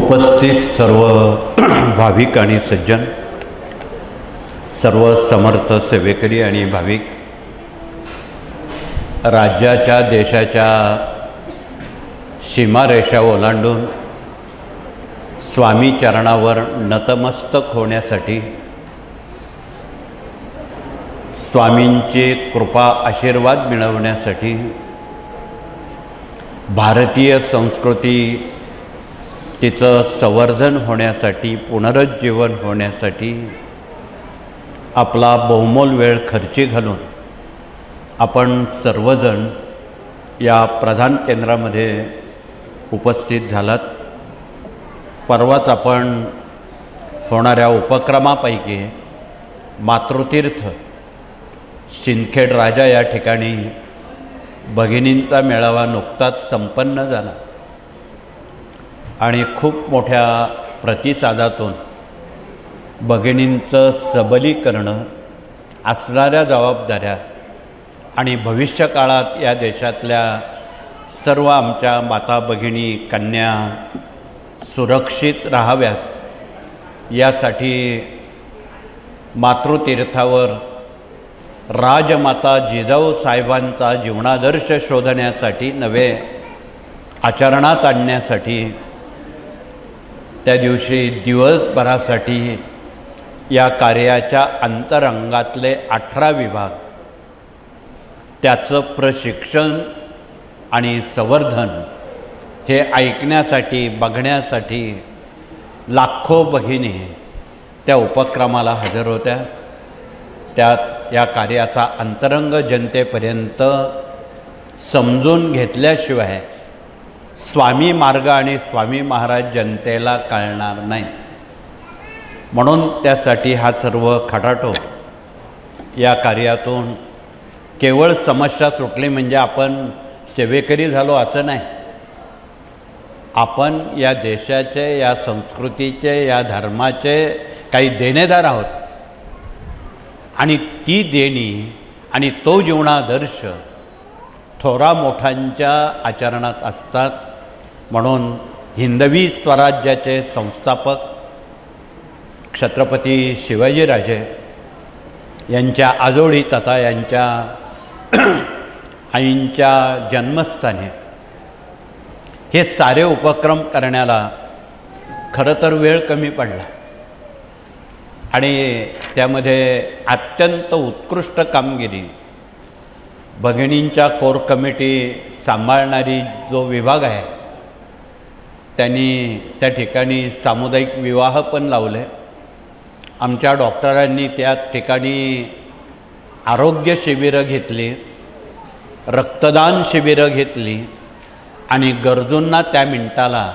उपस्थित सर्व भाविक आणि सज्जन, सर्व समर्थ सेवेकरी आणि भाविक, राज्याच्या देशाच्या सीमारेषा ओलांडून स्वामी चरणावर नतमस्तक होण्यासाठी, स्वामींचे कृपा आशीर्वाद मिळवण्यासाठी, भारतीय संस्कृती तिचं संवर्धन होण्यासाठी, पुनरुज्जीवन होण्यासाठी आपला बहुमोल वेळ खर्ची घालून आपण सर्वजण या प्रधान केंद्रामध्ये उपस्थित झालात. परवाच आपण होणाऱ्या उपक्रमापैकी मातृतीर्थ सिंदखेड राजा या ठिकाणी भगिनींचा मेळावा नुकताच संपन्न झाला आणि खूप मोठ्या प्रतिसादातून भगिनींचं सबलीकरण, असणाऱ्या जबाबदाऱ्या आणि भविष्यकाळात या देशातल्या सर्व आमच्या माता भगिनी कन्या सुरक्षित राहाव्यात यासाठी मातृतीर्थावर राजमाता जिजाऊ साहेबांचा जीवनादर्श शोधण्यासाठी, नवे आचरणात आणण्यासाठी, त्या दिवशी दिवसभरासाठी या कार्याच्या अंतरंगातले 18 विभाग, त्याचं प्रशिक्षण आणि संवर्धन हे ऐकण्यासाठी, बघण्यासाठी लाखो भगिनी त्या उपक्रमाला हजर होत्या. त्यात या कार्याचा अंतरंग जनतेपर्यंत समजून घेतल्याशिवाय स्वामी मार्ग आणि स्वामी महाराज जनतेला कळणार नाही. म्हणून त्यासाठी हा सर्व खटाटो. या कार्यातून केवळ समस्या सुटली म्हणजे आपण सेवेकरी झालो असं नाही. आपण या देशाचे, या संस्कृतीचे, या धर्माचे काही देणेदार आहोत आणि ती देणी आणि तो जीवनादर्श थोरा मोठ्यांच्या आचरणात असतात. म्हणून हिंदवी स्वराज्याचे संस्थापक छत्रपती शिवाजीराजे यांच्या आजोळी तथा यांच्या आईंच्या जन्मस्थानी हे सारे उपक्रम करण्याला खरं तर वेळ कमी पडला आणि त्यामध्ये अत्यंत उत्कृष्ट कामगिरी भगिनींच्या कोर कमिटी सांभाळणारी जो विभाग आहे त्यांनी त्या ठिकाणी सामुदायिक विवाह पण लावले. आमच्या डॉक्टरांनी त्या ठिकाणी आरोग्य शिबिरं घेतली, रक्तदान शिबिरं घेतली आणि गरजूंना त्या मिनिटाला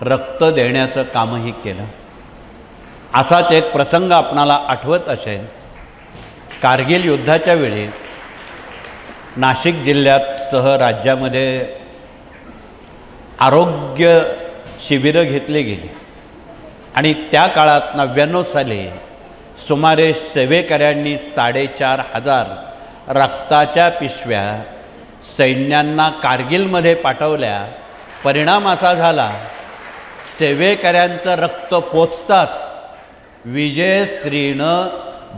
रक्त देण्याचं कामही केलं. असाच एक प्रसंग आपणाला आठवत असेल, कारगिल युद्धाच्या वेळी नाशिक जिल्ह्यात सह राज्यामध्ये आरोग्य शिबिरं घेतली गेली आणि त्या काळात 99 साली सुमारे सेवेकऱ्यांनी 4,500 रक्ताच्या पिशव्या सैन्यांना कारगिलमध्ये पाठवल्या. परिणाम असा झाला, सेवेकऱ्यांचं रक्त पोचताच विजयश्रीनं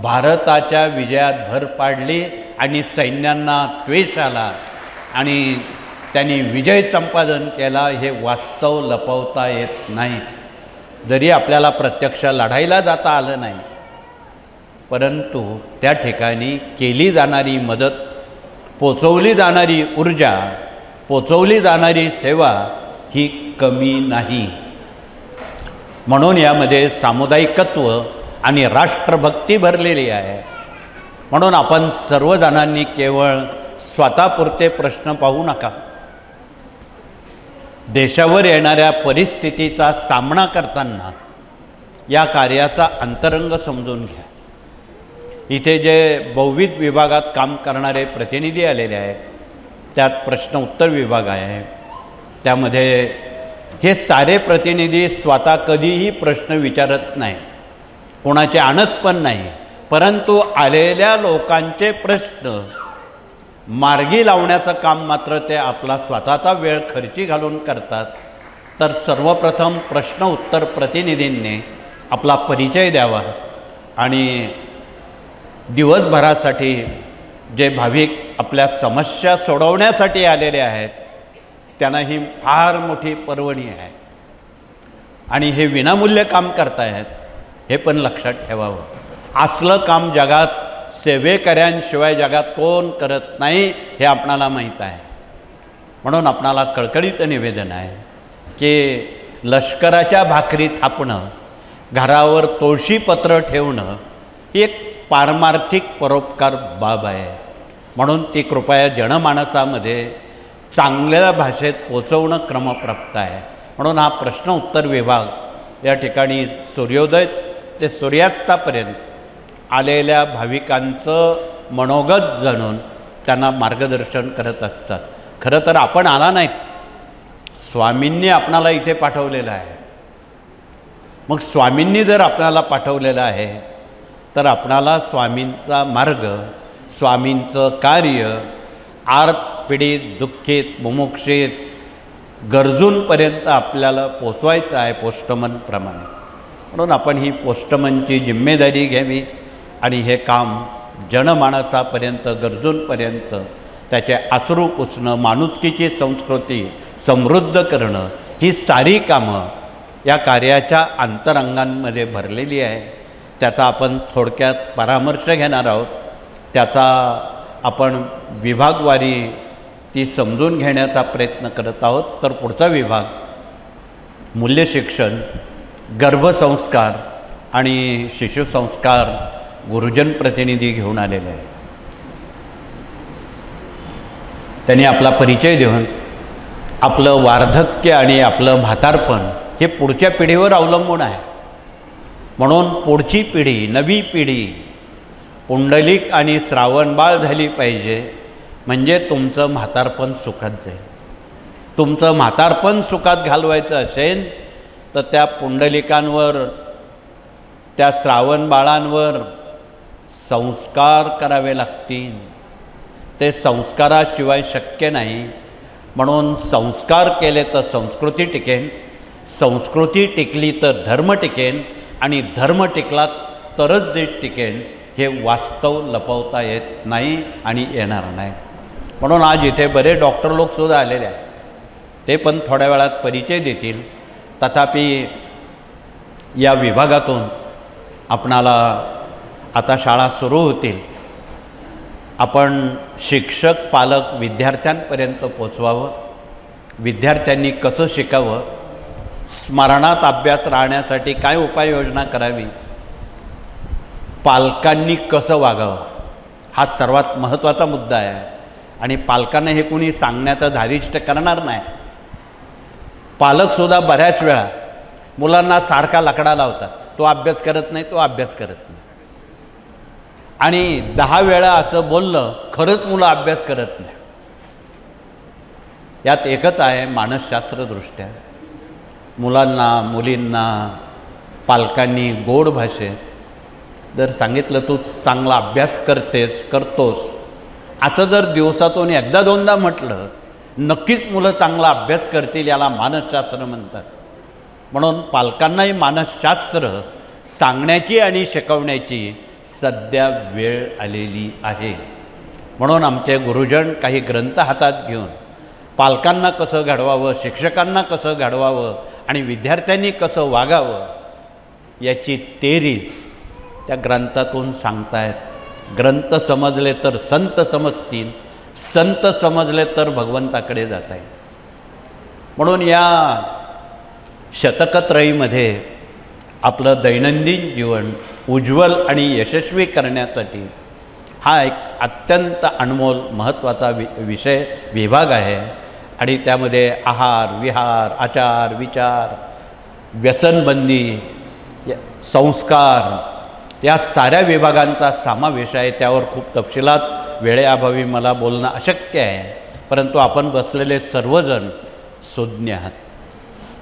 भारताच्या विजयात भर पाडली आणि सैन्यांना द्वेष आला आणि त्यांनी विजय संपादन केला. हे वास्तव लपवता येत नाही. जरी आपल्याला प्रत्यक्ष लढायला जाता आलं नाही, परंतु त्या ठिकाणी केली जाणारी मदत, पोचवली जाणारी ऊर्जा, पोचवली जाणारी सेवा ही कमी नाही. म्हणून यामध्ये सामुदायिकत्व आणि राष्ट्रभक्ती भरलेली आहे. म्हणून आपण सर्वजणांनी केवळ स्वतःपुरते प्रश्न पाहू नका. देशावर येणाऱ्या परिस्थितीचा सामना करताना या कार्याचा अंतरंग समजून घ्या. इथे जे बहुविध विभागात काम करणारे प्रतिनिधी आलेले आहेत, त्यात प्रश्न उत्तर विभाग आहे. त्यामध्ये हे सारे प्रतिनिधी स्वतः कधीही प्रश्न विचारत नाही, कोणाचे आणत पण नाही, परंतु आलेल्या लोकांचे प्रश्न मार्गी लावण्याचं काम मात्र ते आपला स्वतःचा वेळ खर्ची घालून करतात. तर सर्वप्रथम प्रश्न उत्तर प्रतिनिधींनी आपला परिचय द्यावा आणि दिवसभरासाठी जे भाविक आपल्या समस्या सोडवण्यासाठी आलेले आहेत त्यांना ही फार मोठी पर्वणी आहे आणि हे विनामूल्य काम करतायत हे पण लक्षात ठेवावं. असलं काम जगात सेवेकऱ्यांशिवाय जगात कोण करत नाही हे आपणाला माहीत आहे. म्हणून आपणाला कळकळीचं निवेदन आहे की लष्कराच्या भाकरी थापणं, घरावर तुळशीपत्र ठेवणं ही एक पारमार्थिक परोपकार बाब आहे. म्हणून ती कृपया जनमानसामध्ये चांगल्या भाषेत पोचवणं क्रमप्राप्त आहे. म्हणून हा प्रश्न उत्तर विभाग या ठिकाणी सूर्योदय ते सूर्यास्तापर्यंत आलेल्या भाविकांचं मनोगत जाणून त्यांना मार्गदर्शन करत असतात. खरं तर आपण आला नाहीत, स्वामींनी आपणाला इथे पाठवलेलं आहे. मग स्वामींनी जर आपणाला पाठवलेलं आहे तर आपणाला स्वामींचा मार्ग, स्वामींचं कार्य आर्तपीडित, दुःखित, मुमुक्षित, गरजूंपर्यंत आपल्याला पोचवायचं आहे पोस्टमनप्रमाणे. म्हणून आपण ही पोस्टमनची जिम्मेदारी घ्यावी आणि हे काम जनमानसापर्यंत, गरजूंपर्यंत त्याचे अश्रू पुसणं, माणुसकीची संस्कृती समृद्ध करणं ही सारी कामं या कार्याच्या अंतरंगांमध्ये भरलेली आहे. त्याचा आपण थोडक्यात परामर्श घेणार आहोत. त्याचा आपण विभागवारी ती समजून घेण्याचा प्रयत्न करत आहोत. तर पुढचा विभाग मूल्यशिक्षण, गर्भसंस्कार आणि शिशुसंस्कार गुरुजन प्रतिनिधी घेऊन आलेले आहे. त्यांनी आपला परिचय देऊन आपलं वार्धक्य आणि आपलं म्हातारपण हे पुढच्या पिढीवर अवलंबून आहे. म्हणून पुढची पिढी, नवी पिढी पुंडलिक आणि श्रावणबाळ झाली पाहिजे. म्हणजे तुमचं म्हातारपण सुखात जाईल. तुमचं म्हातारपण सुखात घालवायचं असेल तर त्या पुंडलिकांवर, त्या श्रावणबाळांवर संस्कार करावे लागतील. ते संस्काराशिवाय शक्य नाही. म्हणून संस्कार केले तर संस्कृती टिकेन, संस्कृती टिकली तर धर्म टिकेन आणि धर्म टिकला तरच देश टिकेन. हे वास्तव लपवता येत नाही आणि येणार नाही. म्हणून आज इथे बरे डॉक्टर लोकसुद्धा आलेले आहेत. ते पण थोड्या वेळात परिचय देतील. तथापि या विभागातून आपणाला आता शाळा सुरू होतील. आपण शिक्षक, पालक विद्यार्थ्यांपर्यंत पोचवावं. विद्यार्थ्यांनी कसं शिकावं, स्मरणात अभ्यास राहण्यासाठी काय उपाययोजना करावी, पालकांनी कसं वागावं हा सर्वात महत्त्वाचा मुद्दा आहे. आणि पालकांना हे कोणी सांगण्याचं धारिष्ट करणार नाही. पालकसुद्धा बऱ्याच वेळा मुलांना सारखा लकडा लावतात. तो अभ्यास करत नाही, तो अभ्यास करत नाही. आणि 10 वेळा असं बोललं, खरंच मुलं अभ्यास करत नाही. यात एकच आहे मानसशास्त्रदृष्ट्या, मुलांना, मुलींना पालकांनी गोड भाषेत जर सांगितलं तू चांगला अभ्यास करतोस असं जर दिवसातून एकदा दोनदा म्हटलं, नक्कीच मुलं चांगला अभ्यास करतील. याला मानसशास्त्र म्हणतात. म्हणून पालकांनाही मानसशास्त्र सांगण्याची आणि शिकवण्याची सध्या वेळ आलेली आहे. म्हणून आमचे गुरुजन काही ग्रंथ हातात घेऊन पालकांना कसं घडवावं, शिक्षकांना कसं घडवावं आणि विद्यार्थ्यांनी कसं वागावं याची तेरीज त्या ग्रंथातून सांगतायत. ग्रंथ समजले तर संत समजतील, संत समजले तर भगवंताकडे जाता येईल. म्हणून या शतकत्रयीमध्ये आपलं दैनंदिन जीवन उज्ज्वल आणि यशस्वी करण्यासाठी हा एक अत्यंत अनमोल महत्त्वाचा विषय विभाग आहे. आणि त्यामध्ये आहार, विहार, आचार, विचार, व्यसनबंदी, संस्कार या साऱ्या विभागांचा समावेश आहे. त्यावर खूप तपशिलात वेळेअभावी मला बोलणं अशक्य आहे. परंतु आपण बसलेले सर्वजण सुज्ञ आहात.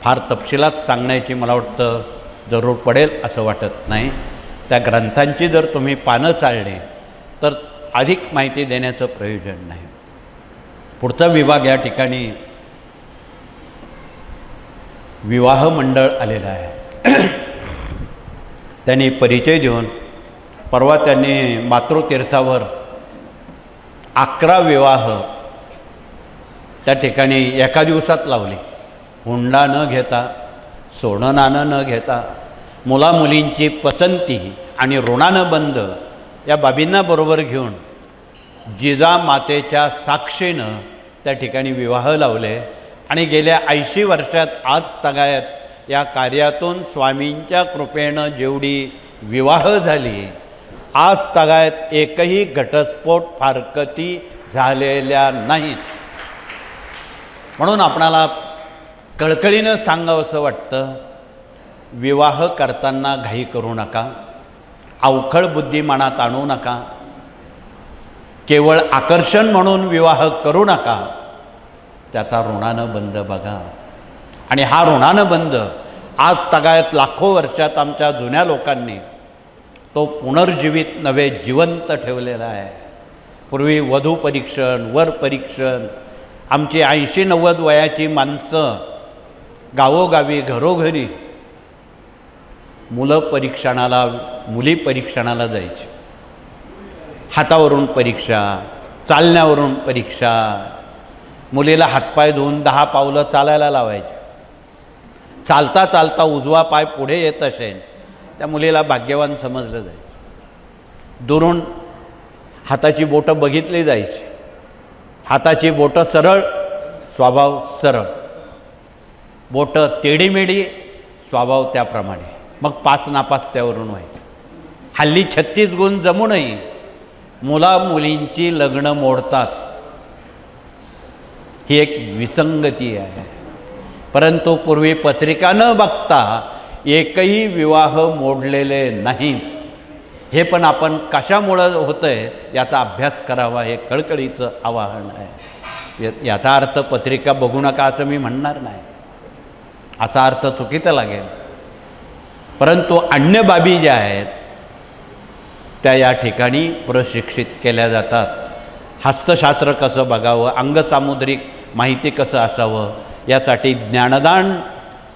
फार तपशिलात सांगण्याची मला वाटतं जरूर पडेल असं वाटत नाही. त्या ग्रंथांची जर तुम्ही पानं चालली तर अधिक माहिती देण्याचं प्रयोजन नाही. पुढचा विभाग या ठिकाणी विवाह मंडळ आलेलं आहे. त्यांनी परिचय देऊन परवा त्यांनी मातृतीर्थावर 11 विवाह त्या ठिकाणी एका दिवसात लावले. हुंडा न घेता, सोनं नाणं न घेता, मुलामुलींची पसंती आणि ऋणानं बंद या बाबींना बरोबर घेऊन जिजामातेच्या साक्षीनं त्या ठिकाणी विवाह लावले. आणि गेल्या 80 वर्षात आज तगायत या कार्यातून स्वामींच्या कृपेनं जेवढी विवाह झाली, आज तगायत एकही घटस्फोट फारकती झालेल्या नाहीत. म्हणून आपणाला कळकळीनं सांगावंसं वाटतं, विवाह करताना घाई करू नका, अवखळ बुद्धी मनात आणू नका, केवळ आकर्षण म्हणून विवाह करू नका, त्याचा ऋणानं बंद बघा. आणि हा ऋणानं बंद आज तगायत लाखो वर्षात आमच्या जुन्या लोकांनी तो पुनर्जीवित नव्हे जिवंत ठेवलेला आहे. पूर्वी वधू परीक्षण, वर परीक्षण, आमची 80-90 वयाची माणसं गावोगावी घरोघरी मुली परीक्षणाला जायची. हातावरून परीक्षा, चालण्यावरून परीक्षा, मुलीला हातपाय धुवून 10 पावलं चालायला लावायचे. चालता चालता उजवा पाय पुढे येत असेल त्या मुलीला भाग्यवान समजलं जायचं. दुरून हाताची बोटं बघितली जायची. हाताची बोटं सरळ, स्वभाव सरळ, बोटं तेडीमेडी, स्वभाव त्याप्रमाणे. मग पास नापास त्यावरून व्हायचं. हल्ली 36 गुण जमूनही मुलामुलींची लग्न मोडतात. ही एक विसंगती आहे. परंतु पूर्वी पत्रिका न बघता एकही विवाह मोडलेले नाहीत. हे पण आपण कशामुळं होतंय याचा अभ्यास करावा, हे कळकळीचं आवाहन आहे. याचा अर्थ पत्रिका बघू नका असं मी म्हणणार नाही, असा अर्थ चुकीचा लागेल. परंतु अन्य बाबी ज्या आहेत त्या या ठिकाणी प्रशिक्षित केल्या जातात. हस्तशास्त्र कसं बघावं, अंगसामुद्रिक माहिती कसं असावं, यासाठी ज्ञानदान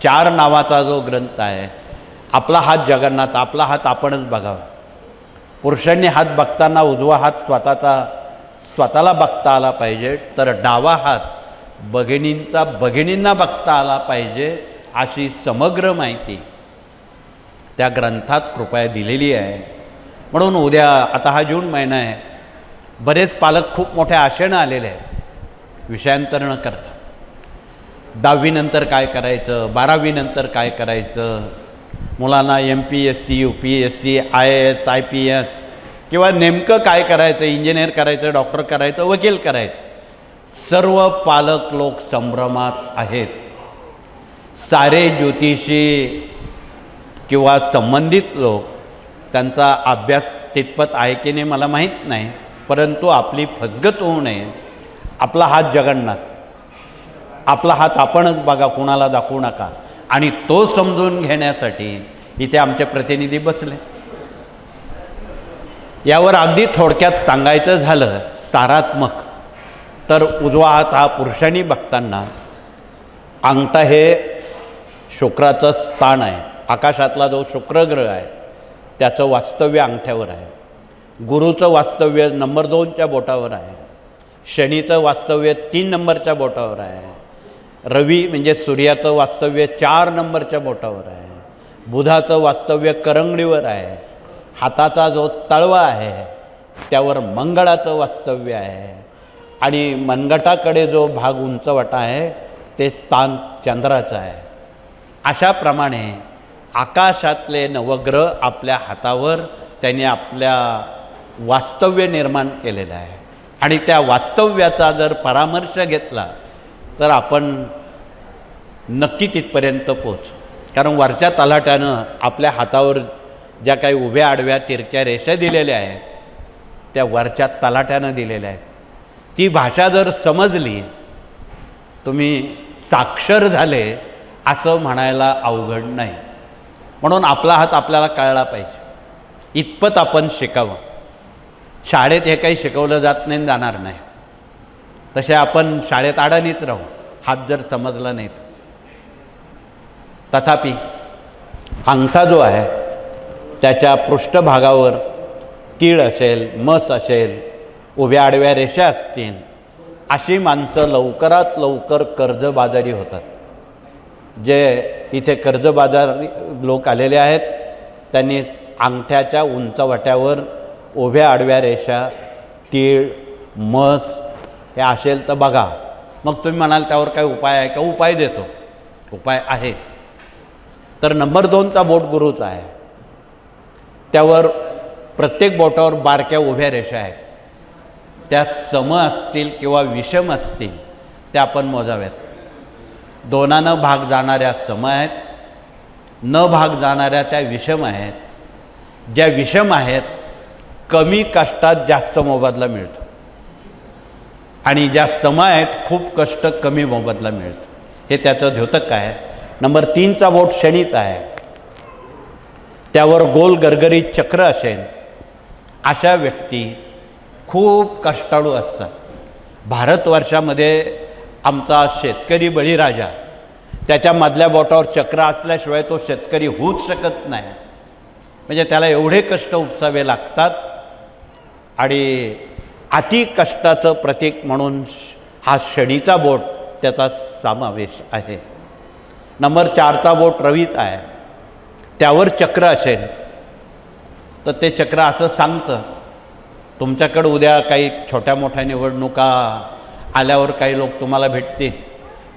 4 नावाचा जो ग्रंथ आहे, आपला हात जगन्नाथ, आपला हात आपणच बघावा. पुरुषांनी हात बघताना उजवा हात स्वतःला बघता आला पाहिजे, तर डावा हात भगिनींना बघता आला पाहिजे, अशी समग्र माहिती त्या ग्रंथात कृपया दिलेली आहे. म्हणून उद्या, आता हा जून महिना आहे, बरेच पालक खूप मोठ्या आशेनं आलेले आहेत विषयांतर न करता. 10वी नंतर काय करायचं, 12वी नंतर काय करायचं, मुलांना MPSC, UPSC, IAS, IPS किंवा नेमकं काय करायचं, इंजिनियर करायचं, डॉक्टर करायचं, वकील करायचं. सर्व पालक लोक संभ्रमात आहेत. सारे ज्योतिषी किंवा संबंधित लोक, त्यांचा अभ्यास तितपत आहे की नाही मला माहीत नाही, परंतु आपली फसगत होऊ नये. आपला हात जगन्नाथ, आपला हात आपणच बघा, कुणाला दाखवू नका. आणि तो समजून घेण्यासाठी इथे आमचे प्रतिनिधी बसले. यावर अगदी थोडक्यात सांगायचं झालं सारात्मक, तर उजवा हात हा पुरुषांनी बघताना अंगठा हे शुक्राचं स्थान आहे. आकाशातला जो शुक्रग्रह आहे त्याचं वास्तव्य अंगठ्यावर आहे. गुरुचं वास्तव्य नंबर 2च्या बोटावर आहे. शनीचं वास्तव्य 3 नंबरच्या बोटावर आहे. रवी म्हणजे सूर्याचं वास्तव्य 4 नंबरच्या बोटावर आहे. बुधाचं वास्तव्य करंगडीवर आहे. हाताचा जो तळवा आहे त्यावर मंगळाचं वास्तव्य आहे. आणि मनगटाकडे जो भाग उंचवटा आहे ते स्थान चंद्राचं आहे. अशाप्रमाणे आकाशातले नवग्रह आपल्या हातावर त्यांनी आपल्या वास्तव्य निर्माण केलेलं आहे. आणि त्या वास्तव्याचा जर परामर्श घेतला तर आपण नक्की तिथपर्यंत पोहोचू. कारण वरच्या तलाट्यानं आपल्या हातावर ज्या काही उभ्या आडव्या तिरक्या रेषा दिलेल्या आहेत त्या वरच्या तलाट्यानं दिलेल्या आहेत. ती भाषा जर समजली, तुम्ही साक्षर झाले असं म्हणायला अवघड नाही. म्हणून आपला हात आपल्याला कळला पाहिजे, इतपत आपण शिकावं. शाळेत हे काही शिकवलं जात नाही, जाणार नाही. तसे आपण शाळेत अडाणीच राहू हात जर समजला नाही तर. तथापि अंगठा जो आहे त्याच्या पृष्ठभागावर तीळ असेल, मस असेल, उभ्या आडव्या रेषा असतील, अशी माणसं लवकरात लवकर कर्जबाजारी होतात. जे इथे कर्जबाजारी लोक आलेले आहेत त्यांनी अंगठ्याच्या उंचवट्यावर उभ्या आडव्या रेषा, तीळ, मस हे असेल तर बघा. मग तुम्ही म्हणाल त्यावर काय उपाय आहे का? उपाय देतो. उपाय आहे. तर नंबर 2चा बोट गुरुचा आहे. त्यावर प्रत्येक बोटावर बारक्या उभ्या रेषा आहेत. त्या सम असतील किंवा विषम असतील त्या आपण मोजाव्यात. दोनानं भाग जाणाऱ्या सम आहेत, न भाग जाणाऱ्या त्या विषम आहेत. ज्या विषम आहेत कमी कष्टात जास्त मोबदला मिळतो आणि ज्या सम आहेत खूप कष्ट कमी मोबदला मिळतो. हे त्याचं द्योतक आहे. नंबर 3चा बोट शनीचा आहे. त्यावर गोल गरगरीत चक्र असेल अशा व्यक्ती खूप कष्टाळू असतात. भारतवर्षामध्ये आमचा शेतकरी बळीराजा, त्याच्या मधल्या बोटावर चक्र असल्याशिवाय तो शेतकरी होऊच शकत नाही. म्हणजे त्याला एवढे कष्ट उपसावे लागतात आणि अति कष्टाचं प्रतीक म्हणून हा शनीचा बोट त्याचा समावेश आहे. नंबर 4चा बोट रवीचा आहे. त्यावर चक्र असेल तर ते चक्र असं सांगतं, तुमच्याकडे उद्या काही छोट्या मोठ्या निवडणुका आल्यावर काही लोक तुम्हाला भेटतील,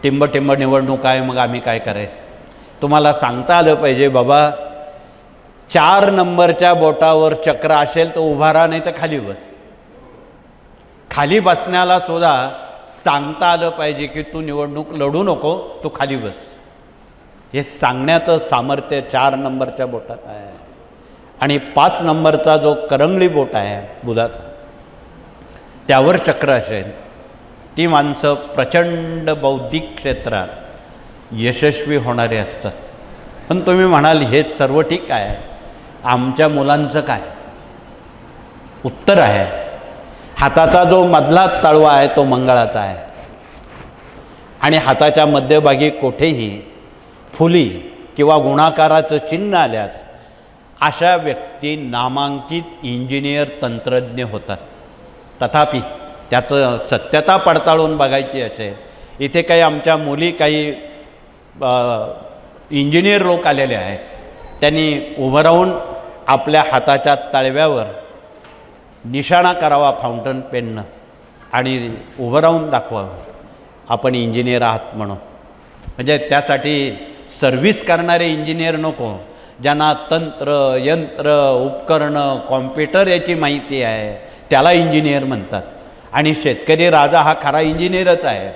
टिंब निवडणूक आहे, मग आम्ही काय करायचं. तुम्हाला सांगता आलं पाहिजे, बाबा 4 नंबरच्या बोटावर चक्र असेल तर उभा राहा, नाही तर खाली बस. खाली बसण्याला सुद्धा सांगता आलं पाहिजे की तू निवडणूक लढू नको, तू खाली बस. हे सांगण्याचं सामर्थ्य 4 नंबरच्या बोटात आहे. आणि 5 नंबरचा जो करंगळी बोट आहे बुधाचा, त्यावर चक्र असेल ती माणसं प्रचंड बौद्धिक क्षेत्रात यशस्वी होणारे असतात. पण तुम्ही म्हणाल हे सर्व ठीक आहे, आमच्या मुलांचं काय? उत्तर आहे, हाताचा जो मधला तळवा आहे तो मंगळाचा आहे आणि हाताच्या मध्यभागी कोठेही फुली किंवा गुणाकाराचं चिन्ह आल्यास अशा व्यक्ती नामांकित इंजिनियर, तंत्रज्ञ होतात. तथापि त्याचं सत्यता पडताळून बघायची असेल, इथे काही आमच्या मुली काही इंजिनियर लोक आलेले आहेत, त्यांनी उभं राहून आपल्या हाताच्या तळव्यावर निशाणा करावा फाउंटन पेननं आणि उभं राहून दाखवावं आपण इंजिनियर आहात म्हणून. म्हणजे त्यासाठी सर्व्हिस करणारे इंजिनियर नको, ज्यांना तंत्र, यंत्र, उपकरणं, कॉम्प्युटर याची माहिती आहे त्याला इंजिनियर म्हणतात. आणि शेतकरी राजा हा खरा इंजिनियरच आहे.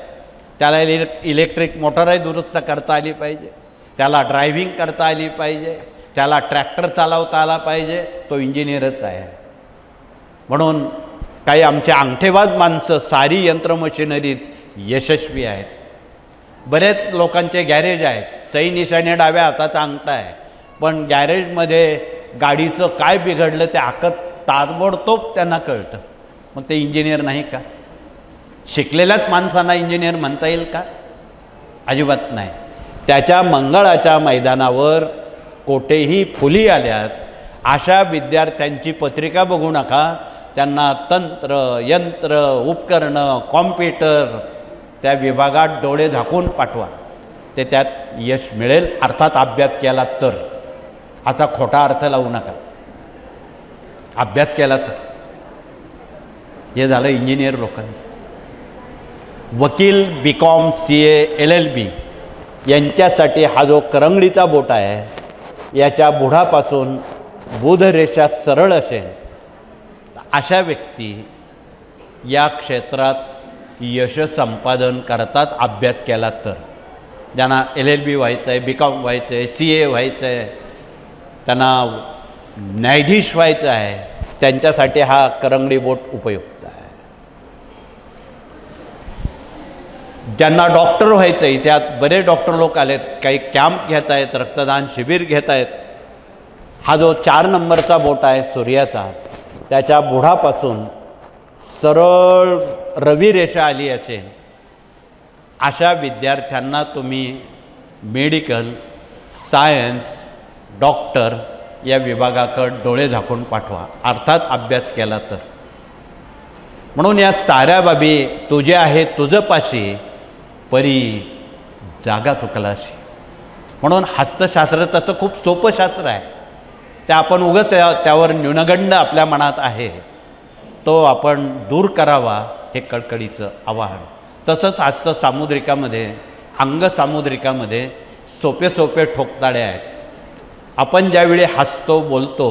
त्याला इलेक्ट्रिक मोटरही दुरुस्त करता आली पाहिजे, त्याला ड्रायव्हिंग करता आली पाहिजे, त्याला ट्रॅक्टर चालवता आला पाहिजे, तो इंजिनियरच आहे. म्हणून काही आमचे अंगठेबाज माणसं सारी यंत्रमशिनरीत यशस्वी आहेत. बरेच लोकांचे गॅरेज आहेत, सही निशाणे डाव्या हाताचा अंगठा आहे, पण गॅरेजमध्ये गाडीचं काय बिघडलं ते ताबडतोब त्यांना कळतं. मग ते इंजिनियर नाही का? शिकलेल्याच माणसांना इंजिनियर म्हणता येईल का? अजिबात नाही. त्याच्या मंगळाच्या मैदानावर कोठेही फुली आल्यास अशा विद्यार्थ्यांची पत्रिका बघू नका, त्यांना तंत्र, यंत्र, उपकरणं, कॉम्प्युटर त्या विभागात डोळे झाकून पाठवा, ते त्यात यश मिळेल. अर्थात अभ्यास केला तर, असा खोटा अर्थ लावू नका. अभ्यास केला तर. हे झालं इंजिनियर लोकांचं. वकील, BCom, CA, LLB यांच्यासाठी हा जो करंगळीचा बोट आहे याच्या बुडापासून बुधरेषा सरळ असेल, अशा व्यक्ती या क्षेत्रात यश संपादन करतात अभ्यास केला तर. ज्यांना LLB व्हायचं आहे, BCom व्हायचं आहे, CA व्हायचं आहे, त्यांना न्यायाधीश व्हायचं आहे, त्यांच्यासाठी हा करंगळी बोट उपयुक्त आहे. ज्यांना डॉक्टर व्हायचं आहे, त्यात बरेच डॉक्टर लोक आलेत, काही कॅम्प घेत आहेत, रक्तदान शिबिर घेत आहेत. हा जो 4 नंबरचा बोट आहे सूर्याचा, त्याच्या बुडापासून सरळ रवी रेषा आली असेल, अशा विद्यार्थ्यांना तुम्ही मेडिकल, सायन्स, डॉक्टर या विभागाकडे डोळे झाकून पाठवा, अर्थात अभ्यास केला तर. म्हणून या साऱ्या बाबी तुझे आहे तुझं पाशी, परी जागा चुकलाशी. म्हणून हस्तशास्त्र तसं खूप सोपं शास्त्र आहे. ते आपण उगाच त्यावर न्यूनगंड आपल्या मनात आहे तो आपण दूर करावा, हे कळकळीचं आवाहन. तसंच हस्तसामुद्रिकामध्ये, अंगसामुद्रिकामध्ये सोपे सोपे ठोकताळे आहेत. आपण ज्यावेळी हसतो, बोलतो,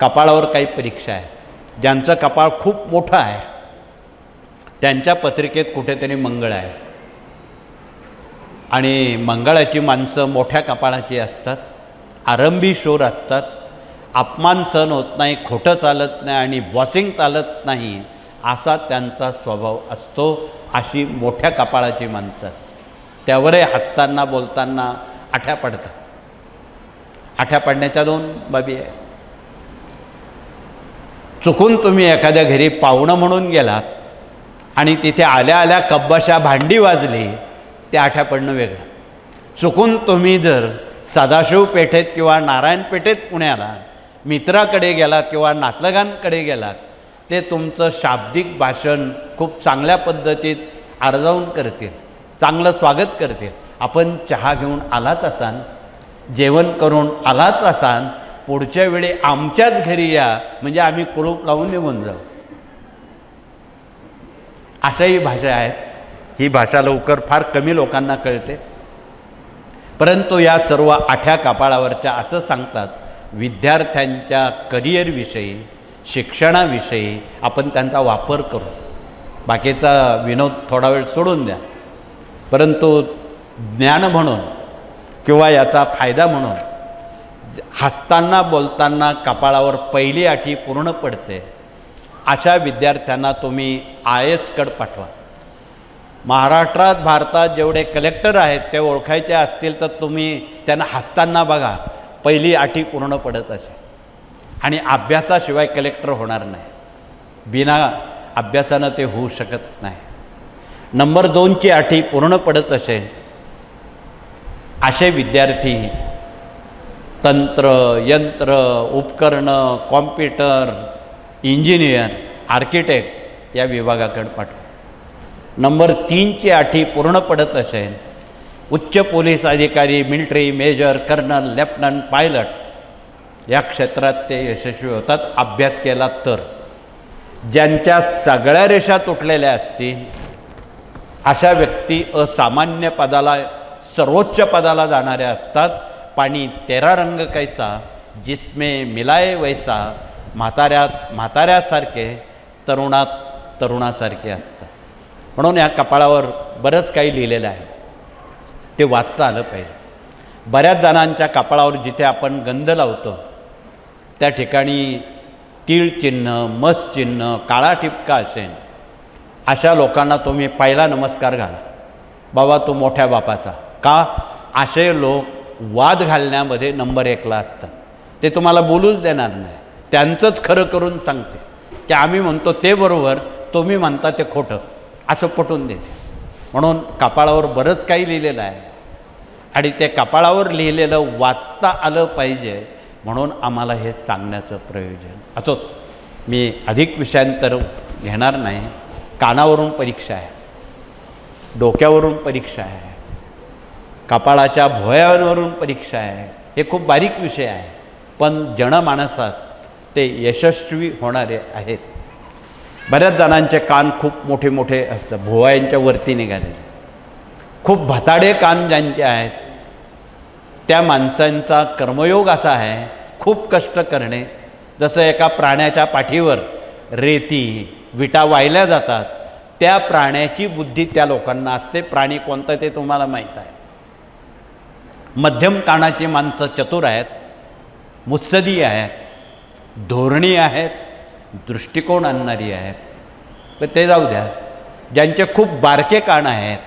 कपाळावर काही परीक्षा आहेत. ज्यांचं कपाळ खूप मोठं आहे त्यांच्या पत्रिकेत कुठेतरी मंगळ आहे, आणि मंगळाची माणसं मोठ्या कपाळाची असतात, आरंभी शूर असतात, अपमान सहन होत नाही, खोटं चालत नाही आणि बॉसिंग चालत नाही, असा त्यांचा स्वभाव असतो. अशी मोठ्या कपाळाची माणसं असतात. त्यावरही हसताना बोलताना आठ्या पडतात. आठ्या पडण्याच्या दोन बाबी आहेत. चुकून तुम्ही एखाद्या घरी पाहुणं म्हणून गेलात आणि तिथे आल्या आल्या कब्बाशा भांडी वाजली, ते आठ्या पडणं वेगळं. चुकून तुम्ही जर सदाशिव पेठेत किंवा नारायण पेठेत पुण्याला मित्राकडे गेलात किंवा नातलगांकडे गेलात, ते तुमचं शाब्दिक भाषण खूप चांगल्या पद्धतीत आरजावून करतील, चांगलं स्वागत करतील. आपण चहा घेऊन आलाच असाल, जेवण करून आलाच असाल, पुढच्या वेळी आमच्याच घरी या, म्हणजे आम्ही कुलूप लावून निघून जाऊ. अशाही भाषा आहेत. ही भाषा लवकर फार कमी लोकांना कळते. परंतु या सर्व आठ्या कपाळावरच्या असं सांगतात, विद्यार्थ्यांच्या करिअरविषयी, शिक्षणाविषयी आपण त्यांचा वापर करू. बाकीचा विनोद थोडा वेळ सोडून द्या, परंतु ज्ञान म्हणून किंवा याचा फायदा म्हणून हसताना बोलताना कपाळावर पहिली आठी पूर्ण पडते, अशा विद्यार्थ्यांना तुम्ही IASकडे पाठवा. महाराष्ट्रात, भारतात जेवढे कलेक्टर आहेत ते ओळखायचे असतील तर तुम्ही त्यांना हसताना बघा, पहिली आठी पूर्ण पडत असेल. आणि अभ्यासाशिवाय कलेक्टर होणार नाही. बिना अभ्यासानं ते होऊ शकत नाही. नंबर 2ची आठी पूर्ण पडत असेल असे विद्यार्थी तंत्र, यंत्र, उपकरणं, कॉम्प्युटर, इंजिनियर, आर्किटेक्ट या विभागाकडे पाठवा. नंबर 3ची आठी पूर्ण पडत असेल उच्च पोलीस अधिकारी, military, major, colonel, lieutenant, pilot या क्षेत्रात ते यशस्वी होतात, अभ्यास केला तर. ज्यांच्या सगळ्या रेषा तुटलेल्या असतील अशा व्यक्ती असामान्य पदाला, सर्वोच्च पदाला जाणाऱ्या असतात. पाणी तेरा रंग कैसा, जिसमें मिलाए वैसा, म्हाताऱ्यासारखे, तरुणात तरुणासारखे असतात. म्हणून या कपाळावर बरंच काही लिहिलेलं आहे, ते वाचता आलं पाहिजे. बऱ्याच जणांच्या कपाळावर जिथे आपण गंध लावतो त्या ठिकाणी तीळ चिन्ह, मस चिन्ह, काळा टिपका असेल, अशा लोकांना तुम्ही पहिला नमस्कार घाला, बाबा तू मोठ्या बापाचा. का? असे लोक वाद घालण्यामध्ये नंबर 1ला असतात. ते तुम्हाला बोलूच देणार नाही, त्यांचंच खरं करून सांगते की आम्ही म्हणतो ते बरोबर, तुम्ही म्हणता ते खोटं, असं पटवून देते. म्हणून कपाळावर बरंच काही लिहिलेलं आहे आणि ते कपाळावर लिहिलेलं वाचता आलं पाहिजे, म्हणून आम्हाला हे सांगण्याचं प्रयोजन. असो, मी अधिक विषयांतर घेणार नाही. कानावरून परीक्षा आहे, डोक्यावरून परीक्षा आहे, कपाळाच्या भुवयांवरून परीक्षा आहे. हे खूप बारीक विषय आहे, पण जनमानसात ते यशस्वी होणारे आहेत. बऱ्याच जणांचे कान खूप मोठे मोठे असतात, भुवयांच्या वरती निघालेले. खूप भताडे कान ज्यांचे आहेत त्या माणसांचा कर्मयोग असा आहे, खूप कष्ट करणे. जसं एका प्राण्याच्या पाठीवर रेती, विटा वाहिल्या जातात, त्या प्राण्याची बुद्धी त्या लोकांना असते. प्राणी कोणता ते तुम्हाला माहीत आहे. मध्यम कानाची माणसं चतुर आहेत, मुत्सदी आहेत, धोरणी आहेत, दृष्टिकोन आणणारी आहेत. तर ते जाऊ द्या. ज्यांचे खूप बारके कान आहेत,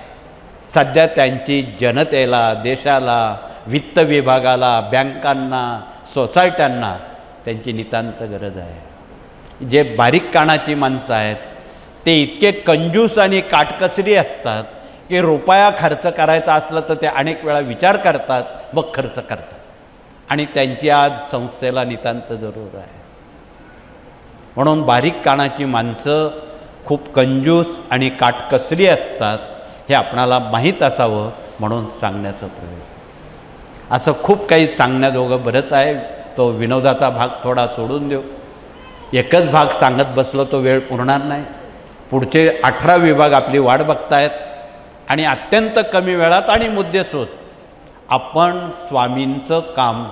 सध्या त्यांची जनतेला, देशाला, वित्त विभागाला, बँकांना, सोसायट्यांना त्यांची नितांत गरज आहे. जे बारीक कानाची माणसं आहेत ते इतके कंजूस आणि काटकसरी असतात की रुपया खर्च करायचा असलं तर ते अनेक वेळा विचार करतात, मग खर्च करतात. आणि त्यांची आज संस्थेला नितांत जरूर आहे. म्हणून बारीक कानाची माणसं खूप कंजूस आणि काटकसरी असतात, हे आपणाला माहीत असावं म्हणून सांगण्याचं प्रयत्न. असं खूप काही सांगण्याजोगं बरंच आहे. तो विनोदाचा भाग थोडा सोडून देऊ. एकच भाग सांगत बसलो तो वेळ पुरणार नाही. पुढचे 18 विभाग आपली वाट बघतायत आणि अत्यंत कमी वेळात आणि मुद्देसूद आपण स्वामींचं काम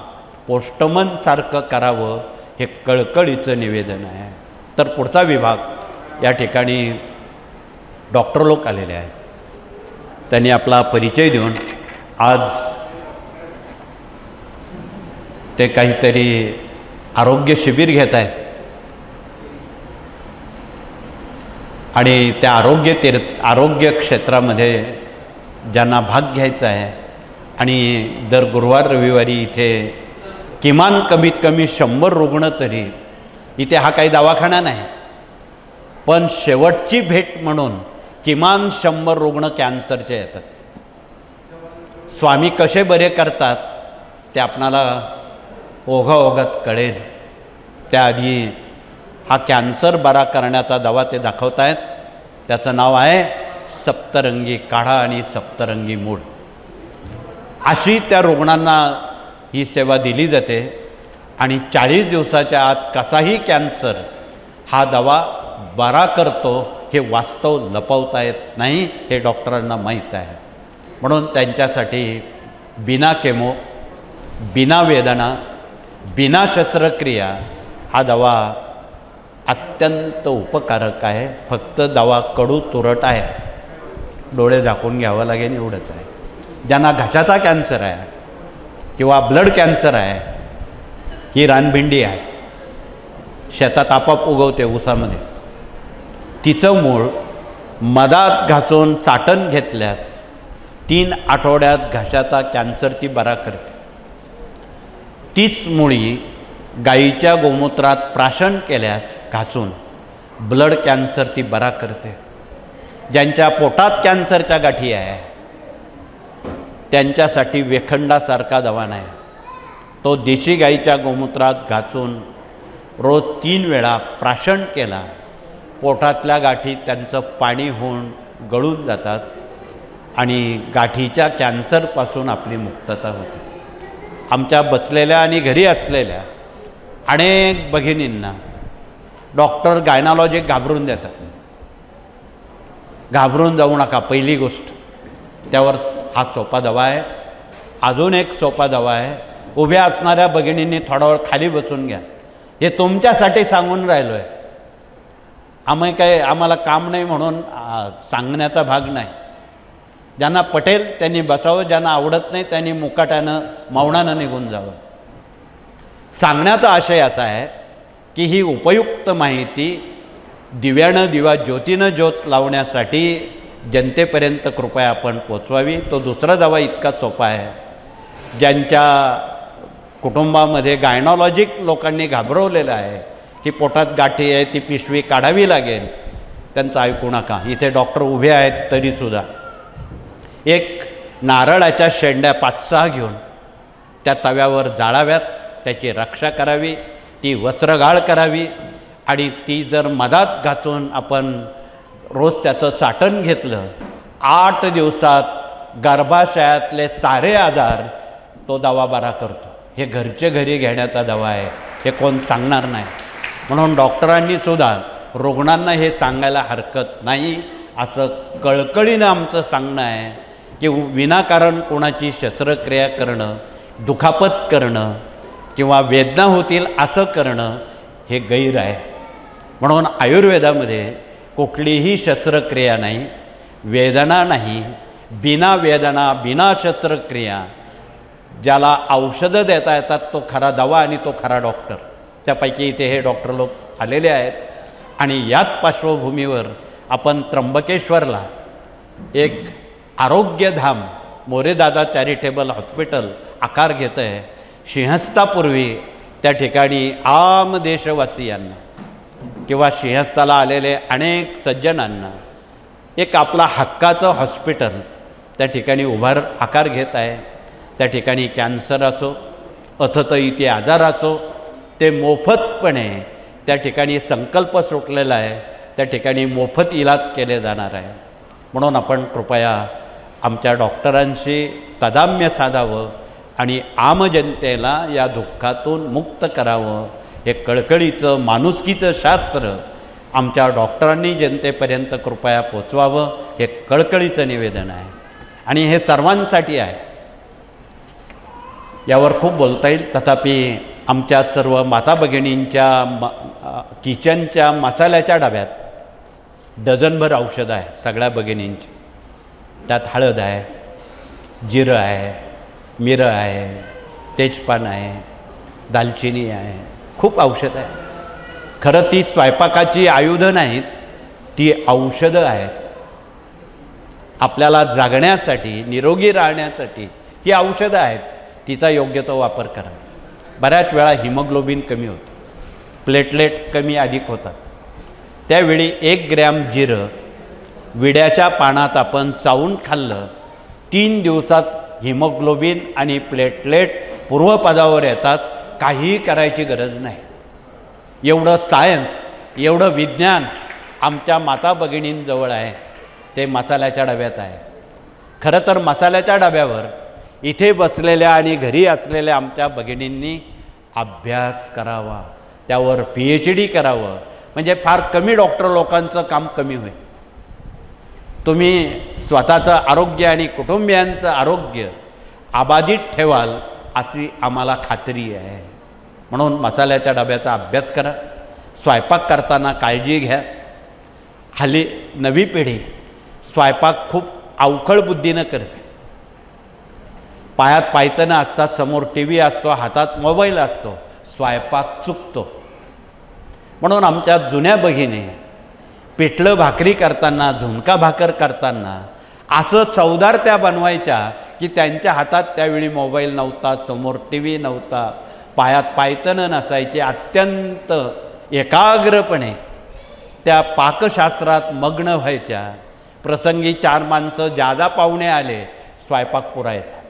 पोस्टमनसारखं करावं हे कळकळीचं निवेदन आहे. तर पुढचा विभाग या ठिकाणी डॉक्टर लोक आलेले आहेत. त्यांनी आपला परिचय देऊन आज ते काहीतरी आरोग्य शिबिर घेत आहेत आणि त्या आरोग्य क्षेत्रामध्ये ज्यांना भाग घ्यायचा आहे आणि दर गुरुवार रविवारी इथे किमान कमीत कमी 100 रुग्ण तरी, इथे हा काही दवाखाना नाही पण शेवटची भेट म्हणून किमान 100 रुग्ण कॅन्सरचे येतात. स्वामी कसे बरे करतात ते आपणाला ओघाओघात कळेल. त्याआधी हा कॅन्सर बरा करण्याचा दवा ते दाखवत आहेत. त्याचं नाव आहे सप्तरंगी काढा आणि सप्तरंगी मूळ. अशी त्या रुग्णांना ही सेवा दिली जाते आणि 40 दिवसाच्या आत कसाही कॅन्सर हा दवा बरा करतो हे वास्तव लपवता येत नाही, हे डॉक्टरांना माहीत आहे. म्हणून त्यांच्यासाठी बिना केमो, बिना वेदना, बिना शस्त्रक्रिया हा दवा अत्यंत उपकारक आहे. फक्त दवा कडू तुरट आहे, डोळे झाकून घ्यावं लागेल एवढंच आहे. ज्यांना घशाचा कॅन्सर आहे किंवा ब्लड कॅन्सर आहे, ही रानभिंडी आहे, शेतात आपाप उगवते ऊसामध्ये. तिचं मूळ मधात घासून चाटण घेतल्यास 3 आठवड्यात घशाचा कॅन्सर ती बरा करते. तीच मुळी गाईच्या गोमूत्रात प्राशन केल्यास घासून ब्लड कॅन्सर ती बरा करते. ज्यांच्या पोटात कॅन्सरच्या गाठी आहे त्यांच्यासाठी वेखंडासारखा दवा नाही. तो देशी गाईच्या गोमूत्रात घासून रोज 3 वेळा प्राशन केला, पोटातल्या गाठी त्यांचं पाणी होऊन गळून जातात आणि गाठीच्या कॅन्सरपासून आपली मुक्तता होते. आमच्या बसलेल्या आणि घरी असलेल्या अनेक भगिनींना डॉक्टर गायनॉलॉजिक घाबरून देतात. घाबरून जाऊ नका. पहिली गोष्ट त्यावर हा सोपा दवा आहे. अजून एक सोपा दवा आहे. उभ्या असणाऱ्या भगिनींनी थोडा वेळ खाली बसून घ्या. हे तुमच्यासाठी सांगून राहिलो आहे. आम्हाला काम नाही म्हणून सांगण्याचा भाग नाही. ज्यांना पटेल त्यांनी बसावं, ज्यांना आवडत नाही त्यांनी मुकाट्यानं मौनानं निघून जावं. सांगण्याचा आशय याचा आहे की ही उपयुक्त माहिती दिव्यानं दिवा ज्योतीनं ज्योत लावण्यासाठी जनतेपर्यंत कृपया आपण पोचवावी. तो दुसरा दवा इतका सोपा आहे. ज्यांच्या कुटुंबामध्ये गायनॉलॉजिक लोकांनी घाबरवलेलं आहे की पोटात गाठी आहे, ती पिशवी काढावी लागेल, त्यांचं ऐकू नका. इथे डॉक्टर उभे आहेत तरीसुद्धा एक नारळाच्या शेंड्या 5-6 घेऊन त्या तव्यावर जाळाव्यात, त्याची रक्षा करावी, ती वस्त्रगाळ करावी आणि ती जर मधात घासून आपण रोज त्याचं चाटण घेतलं, 8 दिवसात गर्भाशयातले सारे आजार तो दवा बरा करतो. हे घरचे घरी घेण्याचा दवा आहे, हे कोण सांगणार नाही. म्हणून डॉक्टरांनी सुद्धा रुग्णांना हे सांगायला हरकत नाही असं कळकळीनं आमचं सांगणं आहे की विनाकारण कोणाची शस्त्रक्रिया करणं, दुखापत करणं किंवा वेदना होतील असं करणं हे गैर आहे. म्हणून आयुर्वेदामध्ये कुठलीही शस्त्रक्रिया नाही, वेदना नाही, बिना वेदना, बिना शस्त्रक्रिया. ज्याला औषधं देता येतात तो खरा दवा आणि तो खरा डॉक्टर. त्यापैकी इथे हे डॉक्टर लोक आलेले आहेत. आणि याच पार्श्वभूमीवर आपण त्र्यंबकेश्वरला एक आरोग्यधाम मोरेदादा चॅरिटेबल हॉस्पिटल आकार घेतं आहे. सिंहस्थापूर्वी त्या ठिकाणी आम देशवासियांना किंवा सिंहस्थाला आलेले अनेक सज्जनांना एक आपला हक्काचं हॉस्पिटल त्या ठिकाणी आकार घेत आहे. त्या ठिकाणी कॅन्सर असो, अथतई ते आजार असो, ते मोफतपणे त्या ठिकाणी संकल्प सुटलेला आहे. त्या ठिकाणी मोफत इलाज केले जाणार आहे. म्हणून आपण कृपया आमच्या डॉक्टरांशी तादाम्य साधावं आणि आम जनतेला या दुःखातून मुक्त करावं. हे कळकळीचं माणुसकीचं शास्त्र आमच्या डॉक्टरांनी जनतेपर्यंत कृपया पोचवावं, हे कळकळीचं निवेदन आहे. आणि हे सर्वांसाठी आहे. यावर खूप बोलता येईल. तथापि आमच्या सर्व माता भगिनींच्या किचनच्या मसाल्याच्या डब्यात डझनभर औषधं आहेत सगळ्या भगिनींची. त्यात हळद आहे, जिरं आहे, मिरं आहे, तेजपान आहे, दालचिनी आहे, खूप औषधं आहे. खरं ती स्वयंपाकाची आयुधं नाहीत, ती औषधं आहेत. आपल्याला जगण्यासाठी, निरोगी राहण्यासाठी ती औषधं आहेत. तिचा योग्य तो वापर करा. बऱ्याच वेळा हिमोग्लोबिन कमी होतं, प्लेटलेट कमी अधिक होतात. त्यावेळी 1 ग्रॅम जिरं विड्याच्या पानात आपण चावून खाल्लं, 3 दिवसात हिमोग्लोबिन आणि प्लेटलेट पूर्वपदावर येतात. काहीही करायची गरज नाही. एवढं सायन्स, एवढं विज्ञान आमच्या माता भगिनींजवळ आहे. ते मसाल्याच्या डब्यात आहे. खरं तर मसाल्याच्या डब्यावर इथे बसलेल्या आणि घरी असलेल्या आमच्या भगिनींनी अभ्यास करावा, त्यावर PhD करावं. म्हणजे फार कमी डॉक्टर लोकांचं काम कमी होईल. तुम्ही स्वतःचं आरोग्य आणि कुटुंबियांचं आरोग्य अबाधित ठेवाल अशी आम्हाला खात्री आहे. म्हणून मसाल्याच्या डब्याचा अभ्यास करा. स्वयंपाक करताना काळजी घ्या. हल्ली नवी पिढी स्वयंपाक खूप अवखळ बुद्धीनं करते. पायात पायतनं असतात, समोर TV असतो, हातात मोबाईल असतो, स्वयंपाक चुकतो. म्हणून आमच्या जुन्या भगिनी पिठलं भाकरी करताना, झुणका भाकर करताना असं चवदार त्या बनवायच्या की त्यांच्या हातात त्यावेळी मोबाईल नव्हता, समोर TV नव्हता, पायात पायतनं नसायची. अत्यंत एकाग्रपणे त्या पाकशास्त्रात मग्न व्हायच्या. प्रसंगी 4 माणसं जादा पाहुणे आले, स्वयंपाक पुरायचा.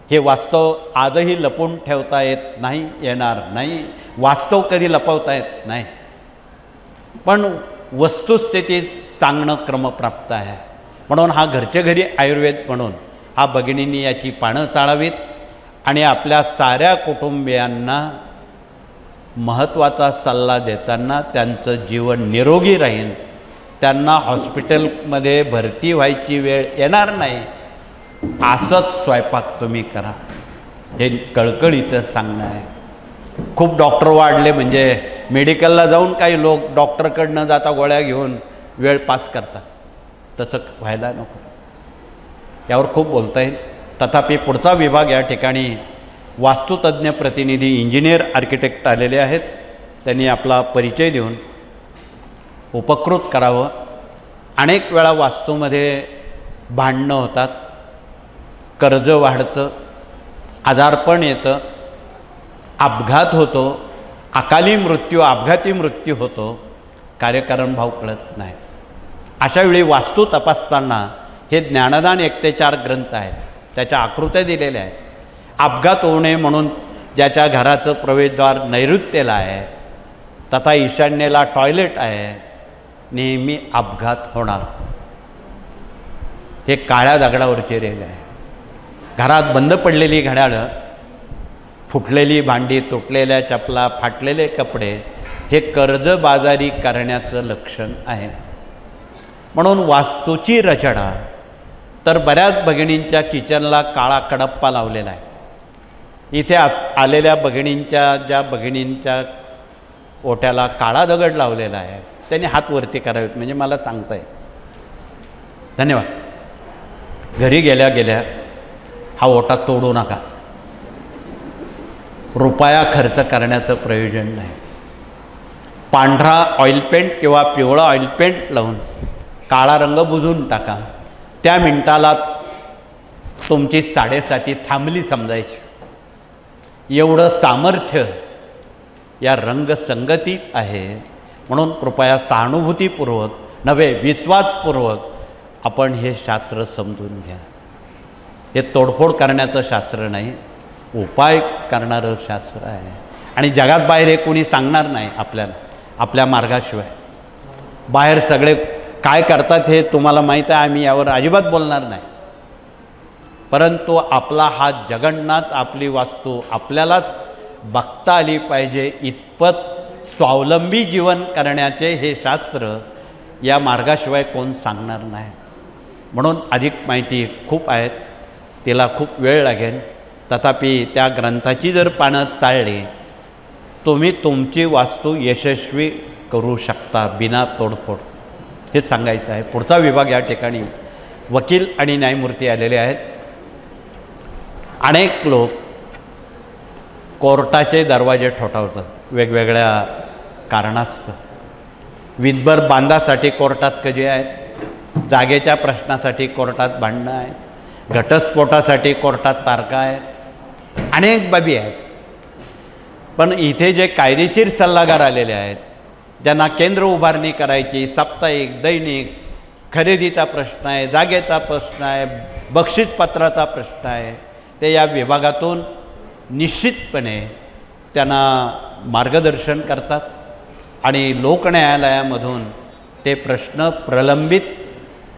हे वास्तव आजही लपवून ठेवता येत नाही, येणार नाही. वास्तव कधी लपवता येत नाही. पण वस्तुस्थिती सांगणं क्रमप्राप्त आहे. म्हणून हा घरच्या घरी आयुर्वेद म्हणून हा भगिनींनी याची पानं चाळावीत आणि आपल्या साऱ्या कुटुंबियांना महत्त्वाचा सल्ला देताना त्यांचं जीवन निरोगी राहील, त्यांना हॉस्पिटलमध्ये भरती व्हायची वेळ येणार नाही, असंच स्वयंपाक तुम्ही करा. हे कळकळीचं सांगणं आहे. खूप डॉक्टर वाढले म्हणजे मेडिकलला जाऊन काही लोक डॉक्टरकडे न जाता गोळ्या घेऊन वेळ पास करतात. तसं व्हायला नको. यावर खूप बोलता येईल. तथापि पुढचा विभाग या ठिकाणी वास्तुतज्ञ प्रतिनिधी इंजिनियर आर्किटेक्ट आलेले आहेत. त्यांनी आपला परिचय देऊन उपकृत करावं. अनेक वेळा वास्तूमध्ये भांडणं होतात, कर्ज वाढतं, आजारपण येतं, अपघात होतो, अकाली मृत्यू, अपघाती मृत्यू होतो, कार्यकारण भाव कळत नाही. अशावेळी वास्तू तपासताना हे ज्ञानदान 1 ते 4 ग्रंथ आहेत, त्याच्या आकृत्या दिलेल्या आहेत. अपघात होऊ नये म्हणून ज्याच्या घराचं प्रवेशद्वार नैऋत्येला आहे, तथा ईशान्येला टॉयलेट आहे, नेहमी अपघात होणार. हे काळ्या दगडावरचे रेग आहे. घरात बंद पडलेली घड्याळं, फुटलेली भांडी, तुटलेल्या चपला, फाटलेले कपडे हे कर्जबाजारी करण्याचं लक्षण आहे. म्हणून वास्तूची रचना तर बऱ्याच भगिनींच्या किचनला काळा कडप्पा लावलेला आहे. इथे आलेल्या ज्या भगिनींच्या ओट्याला काळा दगड लावलेला आहे, त्यांनी हात वरती करावेत म्हणजे मला सांगता येईल. धन्यवाद. घरी गेल्या गेल्या हा ओटा तोडू नका. रुपया खर्च करण्याचं प्रयोजन नाही. पांढरा ऑइल पेंट किंवा पिवळा ऑइल पेंट लावून काळा रंग बुजून टाका. त्या मिनिटाला तुमची 7:30 थांबली समजायची. एवढं सामर्थ्य या रंगसंगतीत आहे. म्हणून कृपया सहानुभूतीपूर्वक नव्हे विश्वासपूर्वक आपण हे शास्त्र समजून घ्या. हे तोडफोड करण्याचं शास्त्र नाही, उपाय करणारं शास्त्र आहे. आणि जगात बाहेर हे कोणी सांगणार नाही आपल्याला, आपल्या मार्गाशिवाय. बाहेर सगळे काय करतात हे तुम्हाला माहीत आहे, आम्ही यावर अजिबात बोलणार नाही. परंतु आपला हा जगन्नाथ, आपली वास्तू आपल्यालाच बघता आली पाहिजे इतपत स्वावलंबी जीवन करण्याचे हे शास्त्र या मार्गाशिवाय कोण सांगणार नाही. म्हणून अधिक माहिती खूप आहेत, तिला खूप वेळ लागेल. तथापि त्या ग्रंथाची जर पानं चालली, तुम्ही तुमची वास्तू यशस्वी करू शकता बिना तोडफोड. हे सांगायचं आहे. पुढचा विभाग या ठिकाणी वकील आणि न्यायमूर्ती आलेले आहेत. अनेक लोक कोर्टाचे दरवाजे ठोठावतात वेगवेगळ्या कारणास्तव. विधभर बांधासाठी कोर्टात कजे आहेत, जागेच्या प्रश्नासाठी कोर्टात भांडणं आहे, घटस्फोटासाठी कोर्टात तारखा आहेत, अनेक बाबी आहेत. पण इथे जे कायदेशीर सल्लागार आलेले आहेत, ज्यांना केंद्र उभारणी करायची, साप्ताहिक दैनिक खरेदीचा प्रश्न आहे, जागेचा प्रश्न आहे, बक्षीसपत्राचा प्रश्न आहे, ते या विभागातून निश्चितपणे त्यांना मार्गदर्शन करतात आणि लोकन्यायालयामधून ते प्रश्न प्रलंबित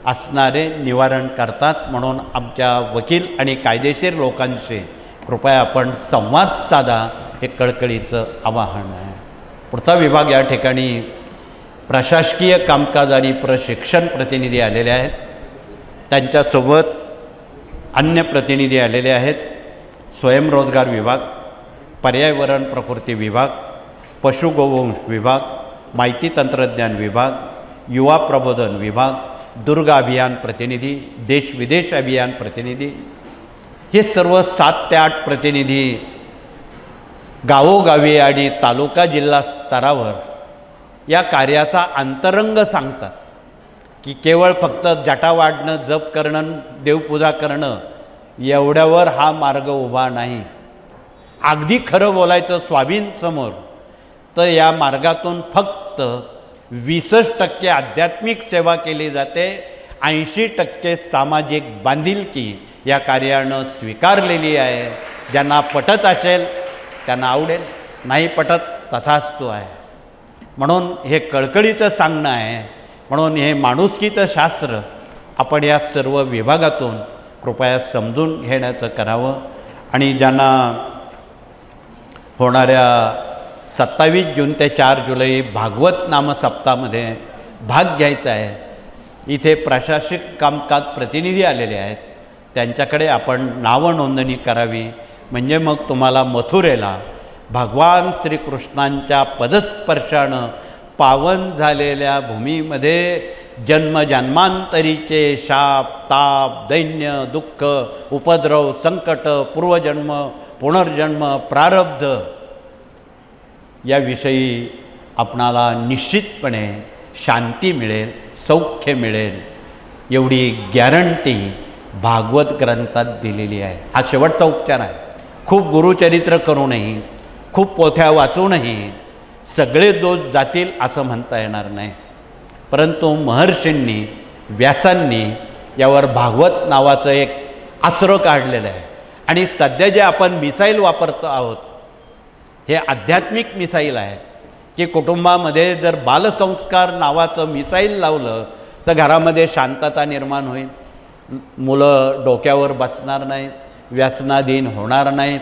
असणारे निवारण करतात. म्हणून आमच्या वकील आणि कायदेशीर लोकांशी कृपया आपण संवाद साधा, हे कळकळीचं आवाहन आहे. पुढचा विभाग या ठिकाणी प्रशासकीय कामकाज आणि प्रशिक्षण प्रतिनिधी आलेले आहेत. त्यांच्यासोबत अन्य प्रतिनिधी आलेले आहेत. स्वयंरोजगार विभाग, पर्यावरण प्रकृती विभाग, पशुगोवंश विभाग, माहिती तंत्रज्ञान विभाग, युवा प्रबोधन विभाग, दुर्ग अभियान प्रतिनिधी, देश विदेश अभियान प्रतिनिधी, हे सर्व 7 ते 8 प्रतिनिधी गावोगावी आणि तालुका जिल्हा स्तरावर या कार्याचा अंतरंग सांगतात की केवळ फक्त जटा वाढणं, जप करणं, देवपूजा करणं एवढ्यावर हा मार्ग उभा नाही. अगदी खरं बोलायचं स्वामींसमोर तर या मार्गातून फक्त 20% आध्यात्मिक सेवा केली जाते, 80% सामाजिक बांधिलकी या कार्यानं स्वीकारलेली आहे. ज्यांना पटत असेल त्यांना आवडेल, नाही पटत तथास्तु आहे. म्हणून हे कळकळीचं सांगणं आहे. म्हणून हे माणुसकीचं शास्त्र आपण या सर्व विभागातून कृपया समजून घेण्याचं करावं. आणि ज्यांना होणाऱ्या 27 जून ते 4 जुलै भागवत नाम सप्ताहामध्ये भाग घ्यायचा आहे, इथे प्रशासकीय कामकाज प्रतिनिधी आलेले आहेत, त्यांच्याकडे आपण नावनोंदणी करावी. म्हणजे मग तुम्हाला मथुरेला भगवान श्रीकृष्णांच्या पदस्पर्शानं पावन झालेल्या भूमीमध्ये जन्मजन्मांतरीचे शाप, ताप, दैन्य, दुःख, उपद्रव, संकट, पूर्वजन्म, पुनर्जन्म, प्रारब्ध याविषयी आपणाला निश्चितपणे शांती मिळेल, सौख्य मिळेल, एवढी गॅरंटी भागवत ग्रंथात दिलेली आहे. हा शेवटचा उपचार आहे. खूप गुरुचरित्र करूनही, खूप पोथ्या वाचूनही सगळे दोष जातील असं म्हणता येणार नाही. परंतु महर्षींनी, व्यासांनी यावर भागवत नावाचं एक आसरं काढलेलं आहे. आणि सध्या जे आपण मिसाईल वापरतो आहोत, हे आध्यात्मिक मिसाईल आहे की कुटुंबामध्ये जर बालसंस्कार नावाचं मिसाईल लावलं तर घरामध्ये शांतता निर्माण होईल, मुलं डोक्यावर बसणार नाहीत, व्यसनाधीन होणार नाहीत.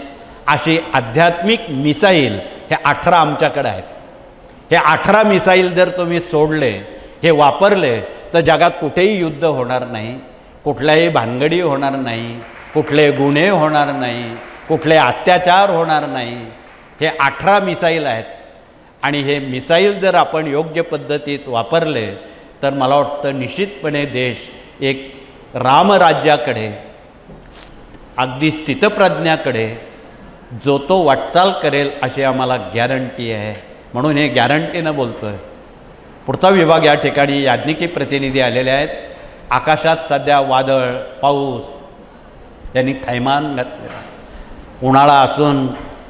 अशी आध्यात्मिक मिसाईल हे 18 आमच्याकडे आहेत. हे 18 मिसाईल जर तुम्ही सोडले, हे वापरले, तर जगात कुठेही युद्ध होणार नाही, कुठल्याही भानगडी होणार नाही, कुठले गुन्हे होणार नाही, कुठले अत्याचार होणार नाही. हे 18 मिसाईल आहेत. आणि हे मिसाईल जर आपण योग्य पद्धतीत वापरले तर मला वाटतं निश्चितपणे देश एक रामराज्याकडे, अगदी स्थितप्रज्ञाकडे जो तो वाटचाल करेल अशी आम्हाला गॅरंटी आहे. म्हणून हे गॅरंटीनं बोलतो आहे. पुढचा विभाग या ठिकाणी याज्ञिकी प्रतिनिधी आलेले आहेत. आकाशात सध्या वादळ, पाऊस यांनी थैमान घातलेलं, उन्हाळा असून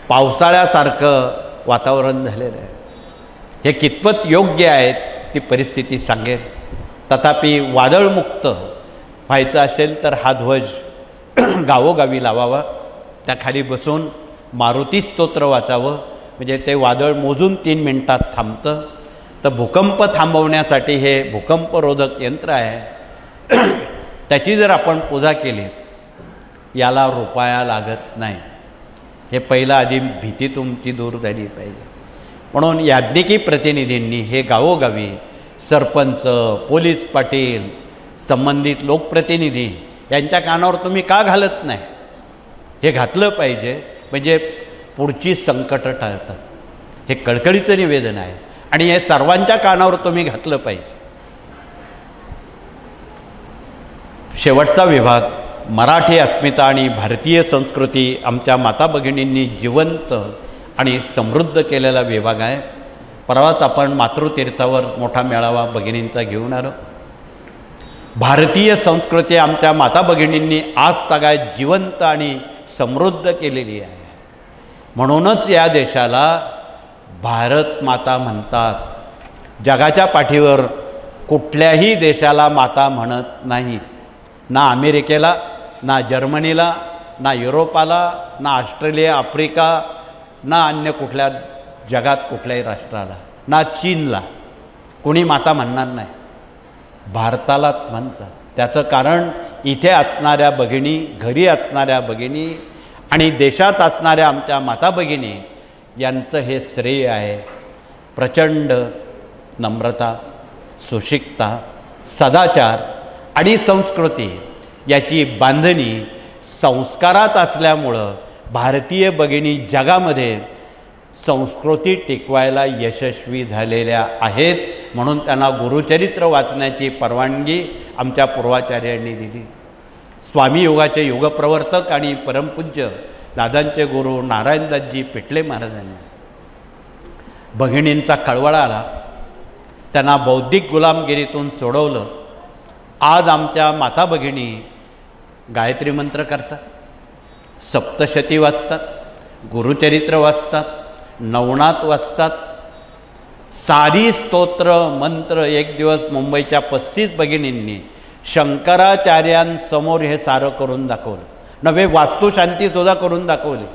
पावसाळ्यासारखं वातावरण झालेलं आहे. हे कितपत योग्य आहे ती परिस्थिती सांगेल. तथापि वादळमुक्त व्हायचं असेल तर हा ध्वज गावोगावी लावावा, त्याखाली बसून मारुती स्तोत्र वाचावं, म्हणजे ते वादळ मोजून 3 मिनिटात थांबतं. तर भूकंप थांबवण्यासाठी हे भूकंपरोधक यंत्र आहे, त्याची जर आपण पूजा केली याला रुपया लागत नाही. हे पहिलं आधी भीती तुमची दूर झाली पाहिजे. म्हणून याज्ञिकी प्रतिनिधींनी हे गावोगावी सरपंच, पोलीस पाटील, संबंधित लोकप्रतिनिधी यांच्या कानावर तुम्ही का घालत नाही? हे घातलं पाहिजे, म्हणजे पुढची संकटं टाळतात. हे कळकळीचं निवेदन आहे आणि हे सर्वांच्या कानावर तुम्ही घातलं पाहिजे. शेवटचा विभाग मराठी अस्मिता आणि भारतीय संस्कृती आमच्या माता भगिनींनी जिवंत आणि समृद्ध केलेला विभाग आहे. परवाच आपण मातृतीर्थावर मोठा मेळावा भगिनींचा घेऊन आलो. भारतीय संस्कृती आमच्या माता भगिनींनी आज तागायत जिवंत आणि समृद्ध केलेली आहे. म्हणूनच या देशाला भारत माता म्हणतात. जगाच्या पाठीवर कुठल्याही देशाला माता म्हणत नाही, ना अमेरिकेला, ना जर्मनीला, ना युरोपाला, ना ऑस्ट्रेलिया, आफ्रिका, ना अन्य कुठल्या जगात कुठल्याही राष्ट्राला, ना चीनला कोणी माता म्हणणार नाही. भारतालाच म्हणतात. त्याचं कारण इथे असणाऱ्या भगिनी, घरी असणाऱ्या भगिनी आणि देशात असणाऱ्या आमच्या माता भगिनी यांचं हे श्रेय आहे. प्रचंड नम्रता, सुशिकता, सदाचार आणि संस्कृती याची बांधणी संस्कारात असल्यामुळं भारतीय भगिनी जगामध्ये संस्कृती टिकवायला यशस्वी झालेल्या आहेत. म्हणून त्यांना गुरुचरित्र वाचण्याची परवानगी आमच्या पूर्वाचार्यांनी दिली. स्वामी युगाचे युगप्रवर्तक आणि परमपूज्य दादांचे गुरु नारायणदासजी पिटले महाराजांनी भगिनींचा कळवळा आला, त्यांना बौद्धिक गुलामगिरीतून सोडवलं. आज आमच्या माता भगिनी गायत्री मंत्र करतात, सप्तशती वाचतात, गुरुचरित्र वाचतात, नवनाथ वाचतात, सारी स्तोत्र मंत्र. एक दिवस मुंबईच्या 35 भगिनींनी शंकराचार्यांसमोर हे सारं करून दाखवलं. नव्हे, वास्तुशांतीसुद्धा करून दाखवली.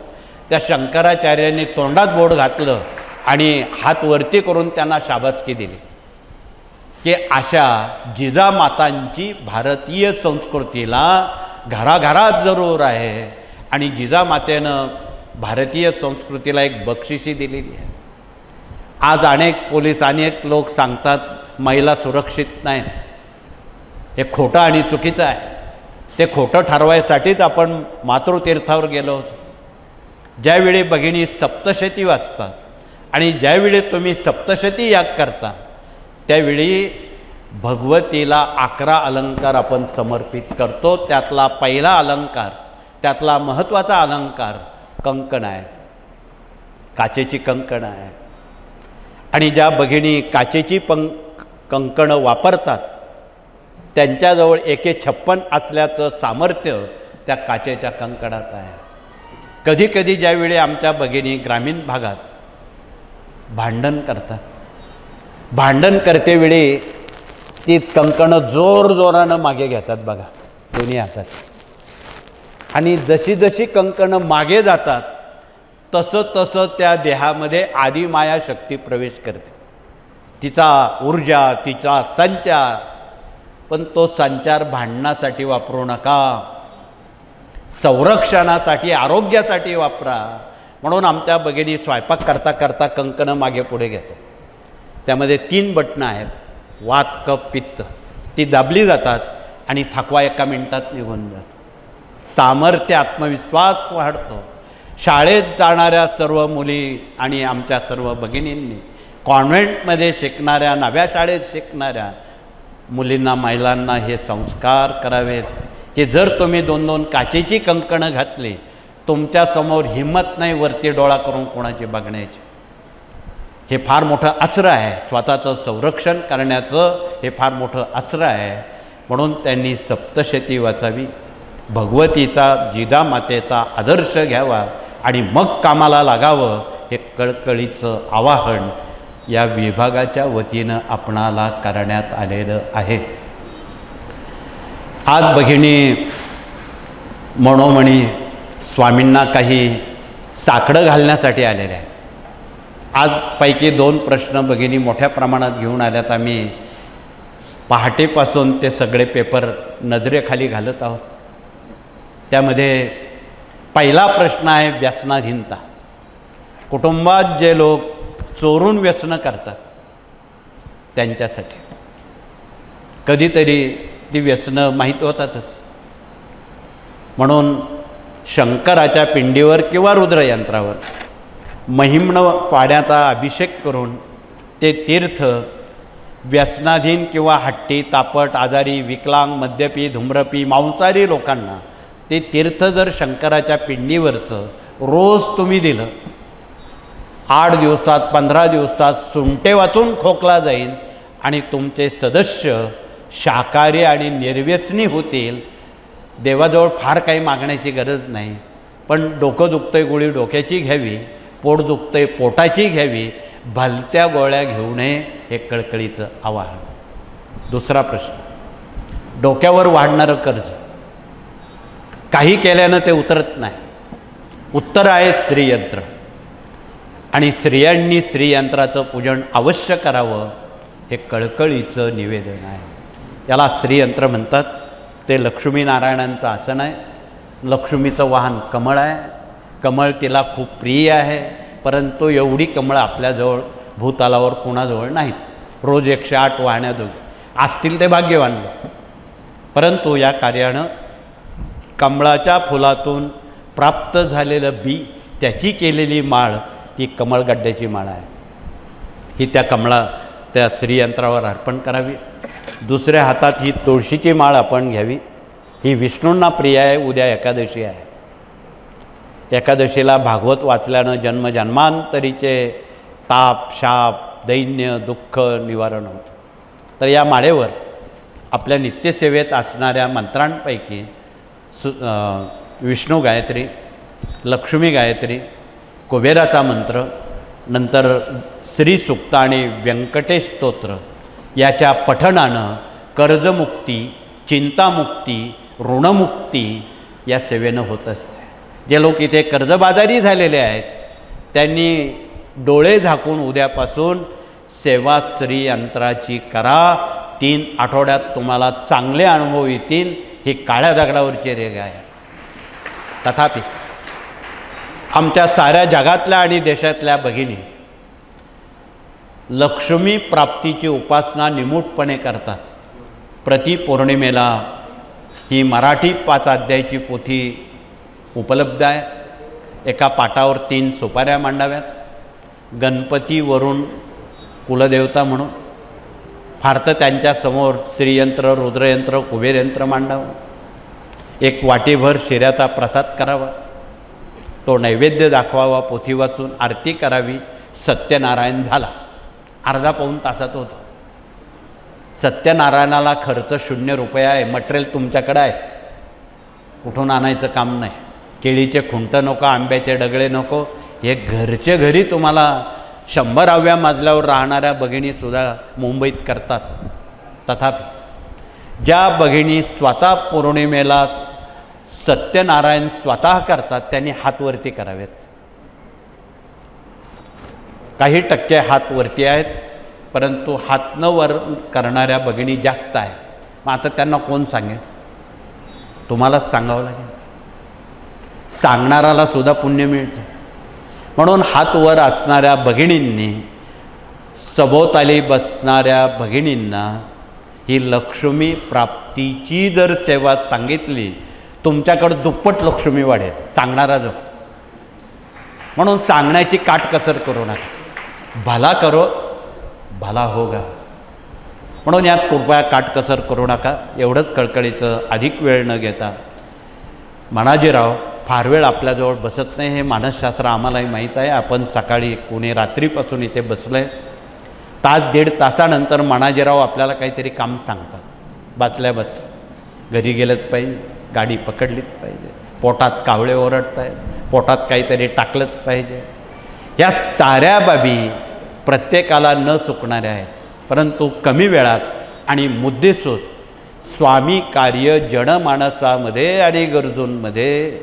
त्या शंकराचार्यांनी तोंडात बोट घातलं आणि हात वरती करून त्यांना शाबासकी दिली की अशा जिजामातांची भारतीय संस्कृतीला घराघरात जरूर आहे आणि जिजामातेनं भारतीय संस्कृतीला एक बक्षिसी दिलेली आहे. आज अनेक पोलीस, अनेक लोक सांगतात महिला सुरक्षित नाहीत. हे खोटं आणि चुकीचं आहे. ते खोटं ठरवायसाठीच आपण मातृतीर्थावर गेलो होतो. ज्यावेळी भगिनी सप्तशती वाचतात आणि ज्यावेळी तुम्ही सप्तशती याग करता त्यावेळी भगवतीला 11 अलंकार आपण समर्पित करतो. त्यातला पहिला अलंकार, त्यातला महत्त्वाचा अलंकार कंकण आहे, काचेची कंकणं आहे. आणि ज्या भगिनी काचेची कंकणं वापरतात त्यांच्याजवळ 156 असल्याचं सामर्थ्य त्या काचेच्या कंकणात आहे. कधीकधी ज्यावेळी आमच्या भगिनी ग्रामीण भागात भांडण करतात, भांडण करतेवेळी ती कंकणं जोरजोरानं मागे घेतात बघा दोन्ही हातात. आणि जशी जशी कंकणं मागे जातात तसं तसं त्या देहामध्ये आदिमाया शक्ती प्रवेश करते. तिचा ऊर्जा, तिचा संचार. पण तो संचार भांडणासाठी वापरू नका, संरक्षणासाठी, आरोग्यासाठी वापरा. म्हणून आमच्या भगिनी स्वयंपाक करता करता कंकणं मागे पुढे घेतात. त्यामध्ये 3 बटणं आहेत, वात, कफ, पित्त. ती दाबली जातात आणि थकवा 1 मिनिटात निघून जातो. सामर्थ्य, आत्मविश्वास वाढतो. शाळेत जाणाऱ्या सर्व मुली आणि आमच्या सर्व भगिनींनी, कॉन्व्हेंटमध्ये शिकणाऱ्या, नव्या शाळेत शिकणाऱ्या मुलींना, महिलांना हे संस्कार करावेत की जर तुम्ही 2-2 काचेची कंकणं घातली, तुमच्यासमोर हिंमत नाही वरती डोळा करून कोणाची बघण्याची. हे फार मोठं अस्त्र आहे. स्वतःचं संरक्षण करण्याचं हे फार मोठं अस्त्र आहे. म्हणून त्यांनी सप्तशती वाचावी, भगवतीचा, जिजामातेचा आदर्श घ्यावा आणि मग कामाला लागावं. हे कळकळीचं आवाहन या विभागाच्या वतीनं आपणाला करण्यात आलेलं आहे. आज भगिनी मनोमणी स्वामींना काही साकडं घालण्यासाठी आलेले आहे. आज पैकी 2 प्रश्न भगिनी मोठ्या प्रमाणात घेऊन आल्यात. आम्ही पहाटेपासून ते सगळे पेपर नजरेखाली घालत आहोत. त्यामध्ये पहिला प्रश्न आहे व्यसनाधीनता. कुटुंबात जे लोक चोरून व्यसनं करतात त्यांच्यासाठी. कधीतरी ती व्यसनं माहीत होतातच. म्हणून शंकराच्या पिंडीवर किंवा रुद्रयंत्रावर महिम्न पाण्याचा अभिषेक करून ते तीर्थ व्यसनाधीन किंवा हट्टी, तापट, आजारी, विकलांग, मद्यपी, धूम्रपी, मांसाहारी लोकांना ते तीर्थ जर शंकराच्या पिंडीवरचं रोज तुम्ही दिलं, 8 दिवसात 15 दिवसात सुंटे वाचून खोकला जाईल आणि तुमचे सदस्य शाकाहारी आणि निर्व्यसनी होतील. देवाजवळ फार काही मागण्याची गरज नाही, पण डोकं दुखतंय गोळी डोक्याची घ्यावी, पोट दुखतंय पोटाची घ्यावी, भलत्या गोळ्या घेऊ नये हे कळकळीचं आवाहन. दुसरा प्रश्न, डोक्यावर वाढणारं कर्ज. काही केल्यानं ते उतरत नाही. उत्तर आहे श्रीयंत्र. आणि स्त्रियांनी श्रीयंत्राचं पूजन अवश्य करावं हे कळकळीचं निवेदन आहे. याला श्रीयंत्र म्हणतात. ते लक्ष्मीनारायणांचं आसन आहे. लक्ष्मीचं वाहन कमळ आहे. कमळ तिला खूप प्रिय आहे, परंतु एवढी कमळ आपल्याजवळ भूतालावर कोणाजवळ नाहीत. रोज 108 वाहण्याजोगे असतील ते भाग्यवान लोक. परंतु या कार्यानं कमळाच्या फुलातून प्राप्त झालेलं बी, त्याची केलेली माळ ती कमळगड्ड्याची माळ आहे. ही त्या श्रीयंत्रावर अर्पण करावी. दुसऱ्या हातात ही तुळशीची माळ आपण घ्यावी. ही विष्णूंना प्रिय आहे. उद्या एकादशी आहे. एकादशीला भागवत वाचल्यानं जन्मजन्मांतरीचे ताप, शाप, दैन्य, दुःख निवारण होतं. तर या माळेवर आपल्या नित्यसेवेत असणाऱ्या मंत्रांपैकी विष्णू गायत्री, लक्ष्मी गायत्री, कुबेराचा मंत्र, नंतर श्रीसूक्त आणि व्यंकटेश स्तोत्र याच्या पठणानं कर्जमुक्ती, चिंतामुक्ती, ऋणमुक्ती या सेवेनं होत असते. जे लोक इथे कर्जबाजारी झालेले आहेत त्यांनी डोळे झाकून उद्यापासून सेवा श्रीयंत्राची करा. 3 आठवड्यात तुम्हाला चांगले अनुभव येतील. ही काळ्या दगडावरची रेघा आहे. तथापि आमच्या साऱ्या जगातल्या आणि देशातल्या भगिनी लक्ष्मी प्राप्तीची उपासना निमूटपणे करतात. प्रति पौर्णिमेला ही मराठी 5 अध्यायाची पोथी उपलब्ध आहे. एका पाटावर 3 सुपाऱ्या मांडाव्यात. गणपतीवरून कुलदेवता म्हणून फार तर त्यांच्यासमोर श्रीयंत्र, रुद्रयंत्र, कुबेरयंत्र मांडावं. एक वाटीभर शिऱ्याचा प्रसाद करावा. तो नैवेद्य दाखवावा. पोथी वाचून आरती करावी. सत्यनारायण झाला. अर्धा पाऊण तासात होतो. सत्यनारायणाला खर्च 0 रुपये आहे. मटेरियल तुमच्याकडे आहे. कुठून आणायचं काम नाही. केळीचे खुंट नको, आंब्याचे डगळे नको. हे घरचे घरी तुम्हाला 100व्या मजल्यावर राहणाऱ्या भगिनीसुद्धा मुंबईत करतात. तथापि ज्या भगिनी स्वतः पौर्णिमेला सत्यनारायण स्वतः करतात त्यांनी हातवरती करावेत. काही टक्के हात वरती आहेत, परंतु हात न वर करणाऱ्या भगिनी जास्त आहे. मग आता त्यांना कोण सांगेल? तुम्हालाच सांगावं लागेल. सांगणाराला सुद्धा पुण्य मिळतं. म्हणून हात वर असणाऱ्या भगिनींनी, सभोवताली बसणाऱ्या भगिनींना ही लक्ष्मी प्राप्तीची जर सेवा सांगितली, तुमच्याकडं दुप्पट लक्ष्मी वाढेल. सांगणारा जो. म्हणून सांगण्याची काटकसर करू नका. भला करो भला होगा. म्हणून यात कृपया काटकसर करू नका. एवढंच कळकळीचं. अधिक वेळ न घेता मनाजीराव फार वेळ आपल्याजवळ बसत नाही. हे मानसशास्त्र आम्हालाही माहीत आहे. आपण सकाळी कोणी रात्रीपासून इथे बसलं आहे. 1-1.5 तासानंतर मनाजीराव आपल्याला काहीतरी काम सांगतात. बसल्या घरी गेलंच पाहिजे, गाडी पकडलीच पाहिजे, पोटात कावळे ओरडत आहेत, पोटात काहीतरी टाकलंच पाहिजे. या साऱ्या बाबी प्रत्येकाला न चुकणाऱ्या आहेत, परंतु कमी वेळात आणि मुद्देसूद स्वामी कार्य जनमानसामध्ये आणि गरजूंमध्ये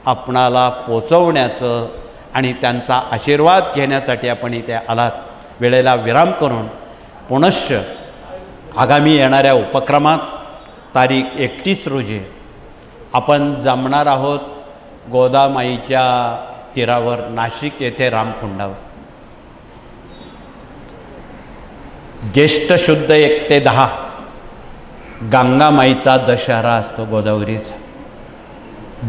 आपणाला पोचवण्याचं आणि त्यांचा आशीर्वाद घेण्यासाठी आपण इथे आलात. वेळेला विराम करून पुनश्च आगामी येणाऱ्या उपक्रमात तारीख 31 रोजी आपण जमणार आहोत गोदामाईच्या तीरावर नाशिक येथे रामकुंडावर. ज्येष्ठ शुद्ध 1 ते 10 गंगामाईचा दशहरा असतो गोदावरीचा.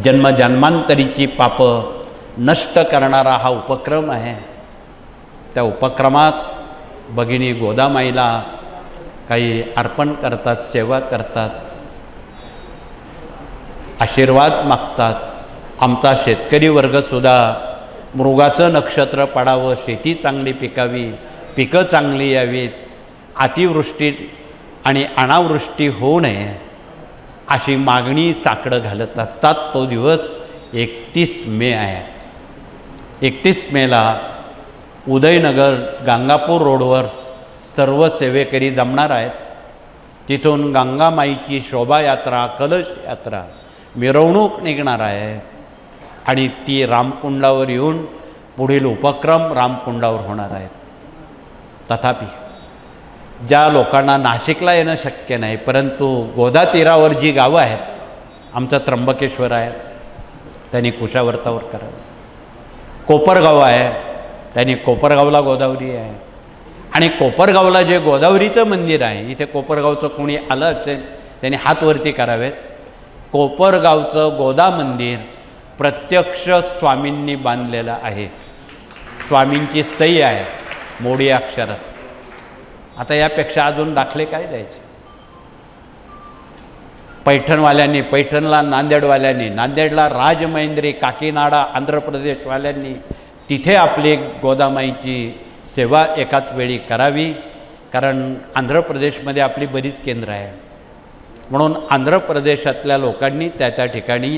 जन्मजन्मांतरीची पापं नष्ट करणारा हा उपक्रम आहे. त्या उपक्रमात भगिनी गोदामाईला काही अर्पण करतात, सेवा करतात, आशीर्वाद मागतात. आमचा शेतकरी वर्गसुद्धा मृगाचं नक्षत्र पडावं, शेती चांगली पिकावी, पिकं चांगली यावीत, अतिवृष्टी आणि अनावृष्टी होऊ नये अशी मागणी साकडं घालत असतात. तो दिवस 31 मे आहे. 31 मेला उदयनगर गांगापूर रोडवर सर्व सेवेकरी जमणार आहेत. तिथून गंगामाईची शोभायात्रा, कलश यात्रा, मिरवणूक निघणार आहे आणि ती रामकुंडावर येऊन पुढील उपक्रम रामकुंडावर होणार आहेत. तथापि ज्या लोकांना नाशिकला येणं शक्य नाही, परंतु गोदा तीरावर जी गावं आहेत, आमचं त्र्यंबकेश्वर आहे, त्यांनी कुशावर्तावर करावं. कोपरगाव आहे, त्यांनी कोपरगावला गोदावरी आहे. आणि कोपरगावला जे गोदावरीचं मंदिर आहे, इथे कोपरगावचं कोणी आलं असेल त्यांनी हात वरती करावेत. कोपरगावचं गोदा मंदिर प्रत्यक्ष स्वामींनी बांधलेलं आहे. स्वामींची सही आहे मोडी अक्षरात. आता यापेक्षा अजून दाखले काय द्यायचे? पैठणवाल्यांनी पैठणला, नांदेडवाल्यांनी नांदेडला, राजमहेंद्री, काकीनाडा आंध्र प्रदेशवाल्यांनी तिथे आपली गोदामाईची सेवा एकाच वेळी करावी. कारण आंध्र प्रदेशमध्ये आपली बरीच केंद्र आहे. म्हणून आंध्र प्रदेशातल्या लोकांनी त्या त्या ठिकाणी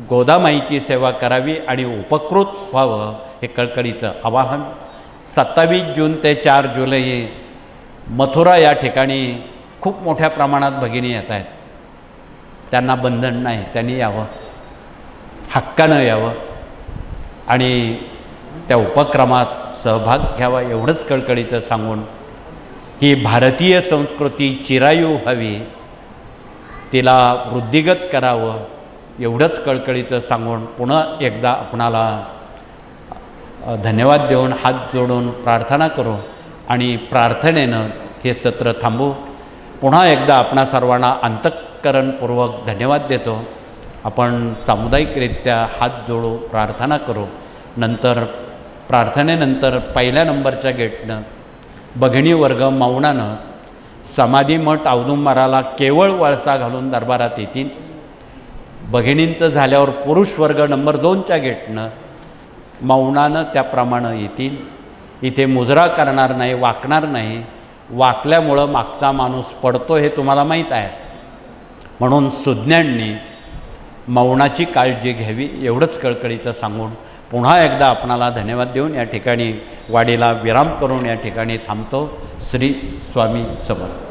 गोदामाईची सेवा करावी आणि उपकृत व्हावं हे कळकळीचं आवाहन. 27 जून ते 4 जुलै मथुरा या ठिकाणी खूप मोठ्या प्रमाणात भगिनी येत आहेत. त्यांना बंधन नाही, त्यांनी यावं, हक्कानं यावं आणि त्या उपक्रमात सहभाग घ्यावा एवढंच कळकळीचं सांगून ही भारतीय संस्कृती चिरायू व्हावी, तिला वृद्धिगत करावं एवढंच कळकळीचं सांगून पुन्हा एकदा आपणाला धन्यवाद देऊन हात जोडून प्रार्थना करू आणि प्रार्थनेनं हे सत्र थांबू. पुन्हा एकदा आपणा सर्वांना अंतःकरणपूर्वक धन्यवाद देतो. आपण सामुदायिकरित्या हात जोडू, प्रार्थना करू. नंतर प्रार्थनेनंतर पहिल्या नंबरच्या गेटनं भगिनी वर्ग मौनानं समाधी मठ औदुंबराला केवळ वळसा घालून दरबारात येतील. भगिनींचं झाल्यावर पुरुष वर्ग नंबर 2च्या गेटनं मौनानं त्याप्रमाणे येतील. इथे मुजरा करणार नाही, वाकणार नाही. वाकल्यामुळं मागचा माणूस पडतो हे तुम्हाला माहीत आहे. म्हणून सुज्ञांनी मौनाची काळजी घ्यावी एवढंच कळकळीचं सांगून पुन्हा एकदा आपणाला धन्यवाद देऊन या ठिकाणी वाडीला विराम करून या ठिकाणी थांबतो. श्री स्वामी समर्थ.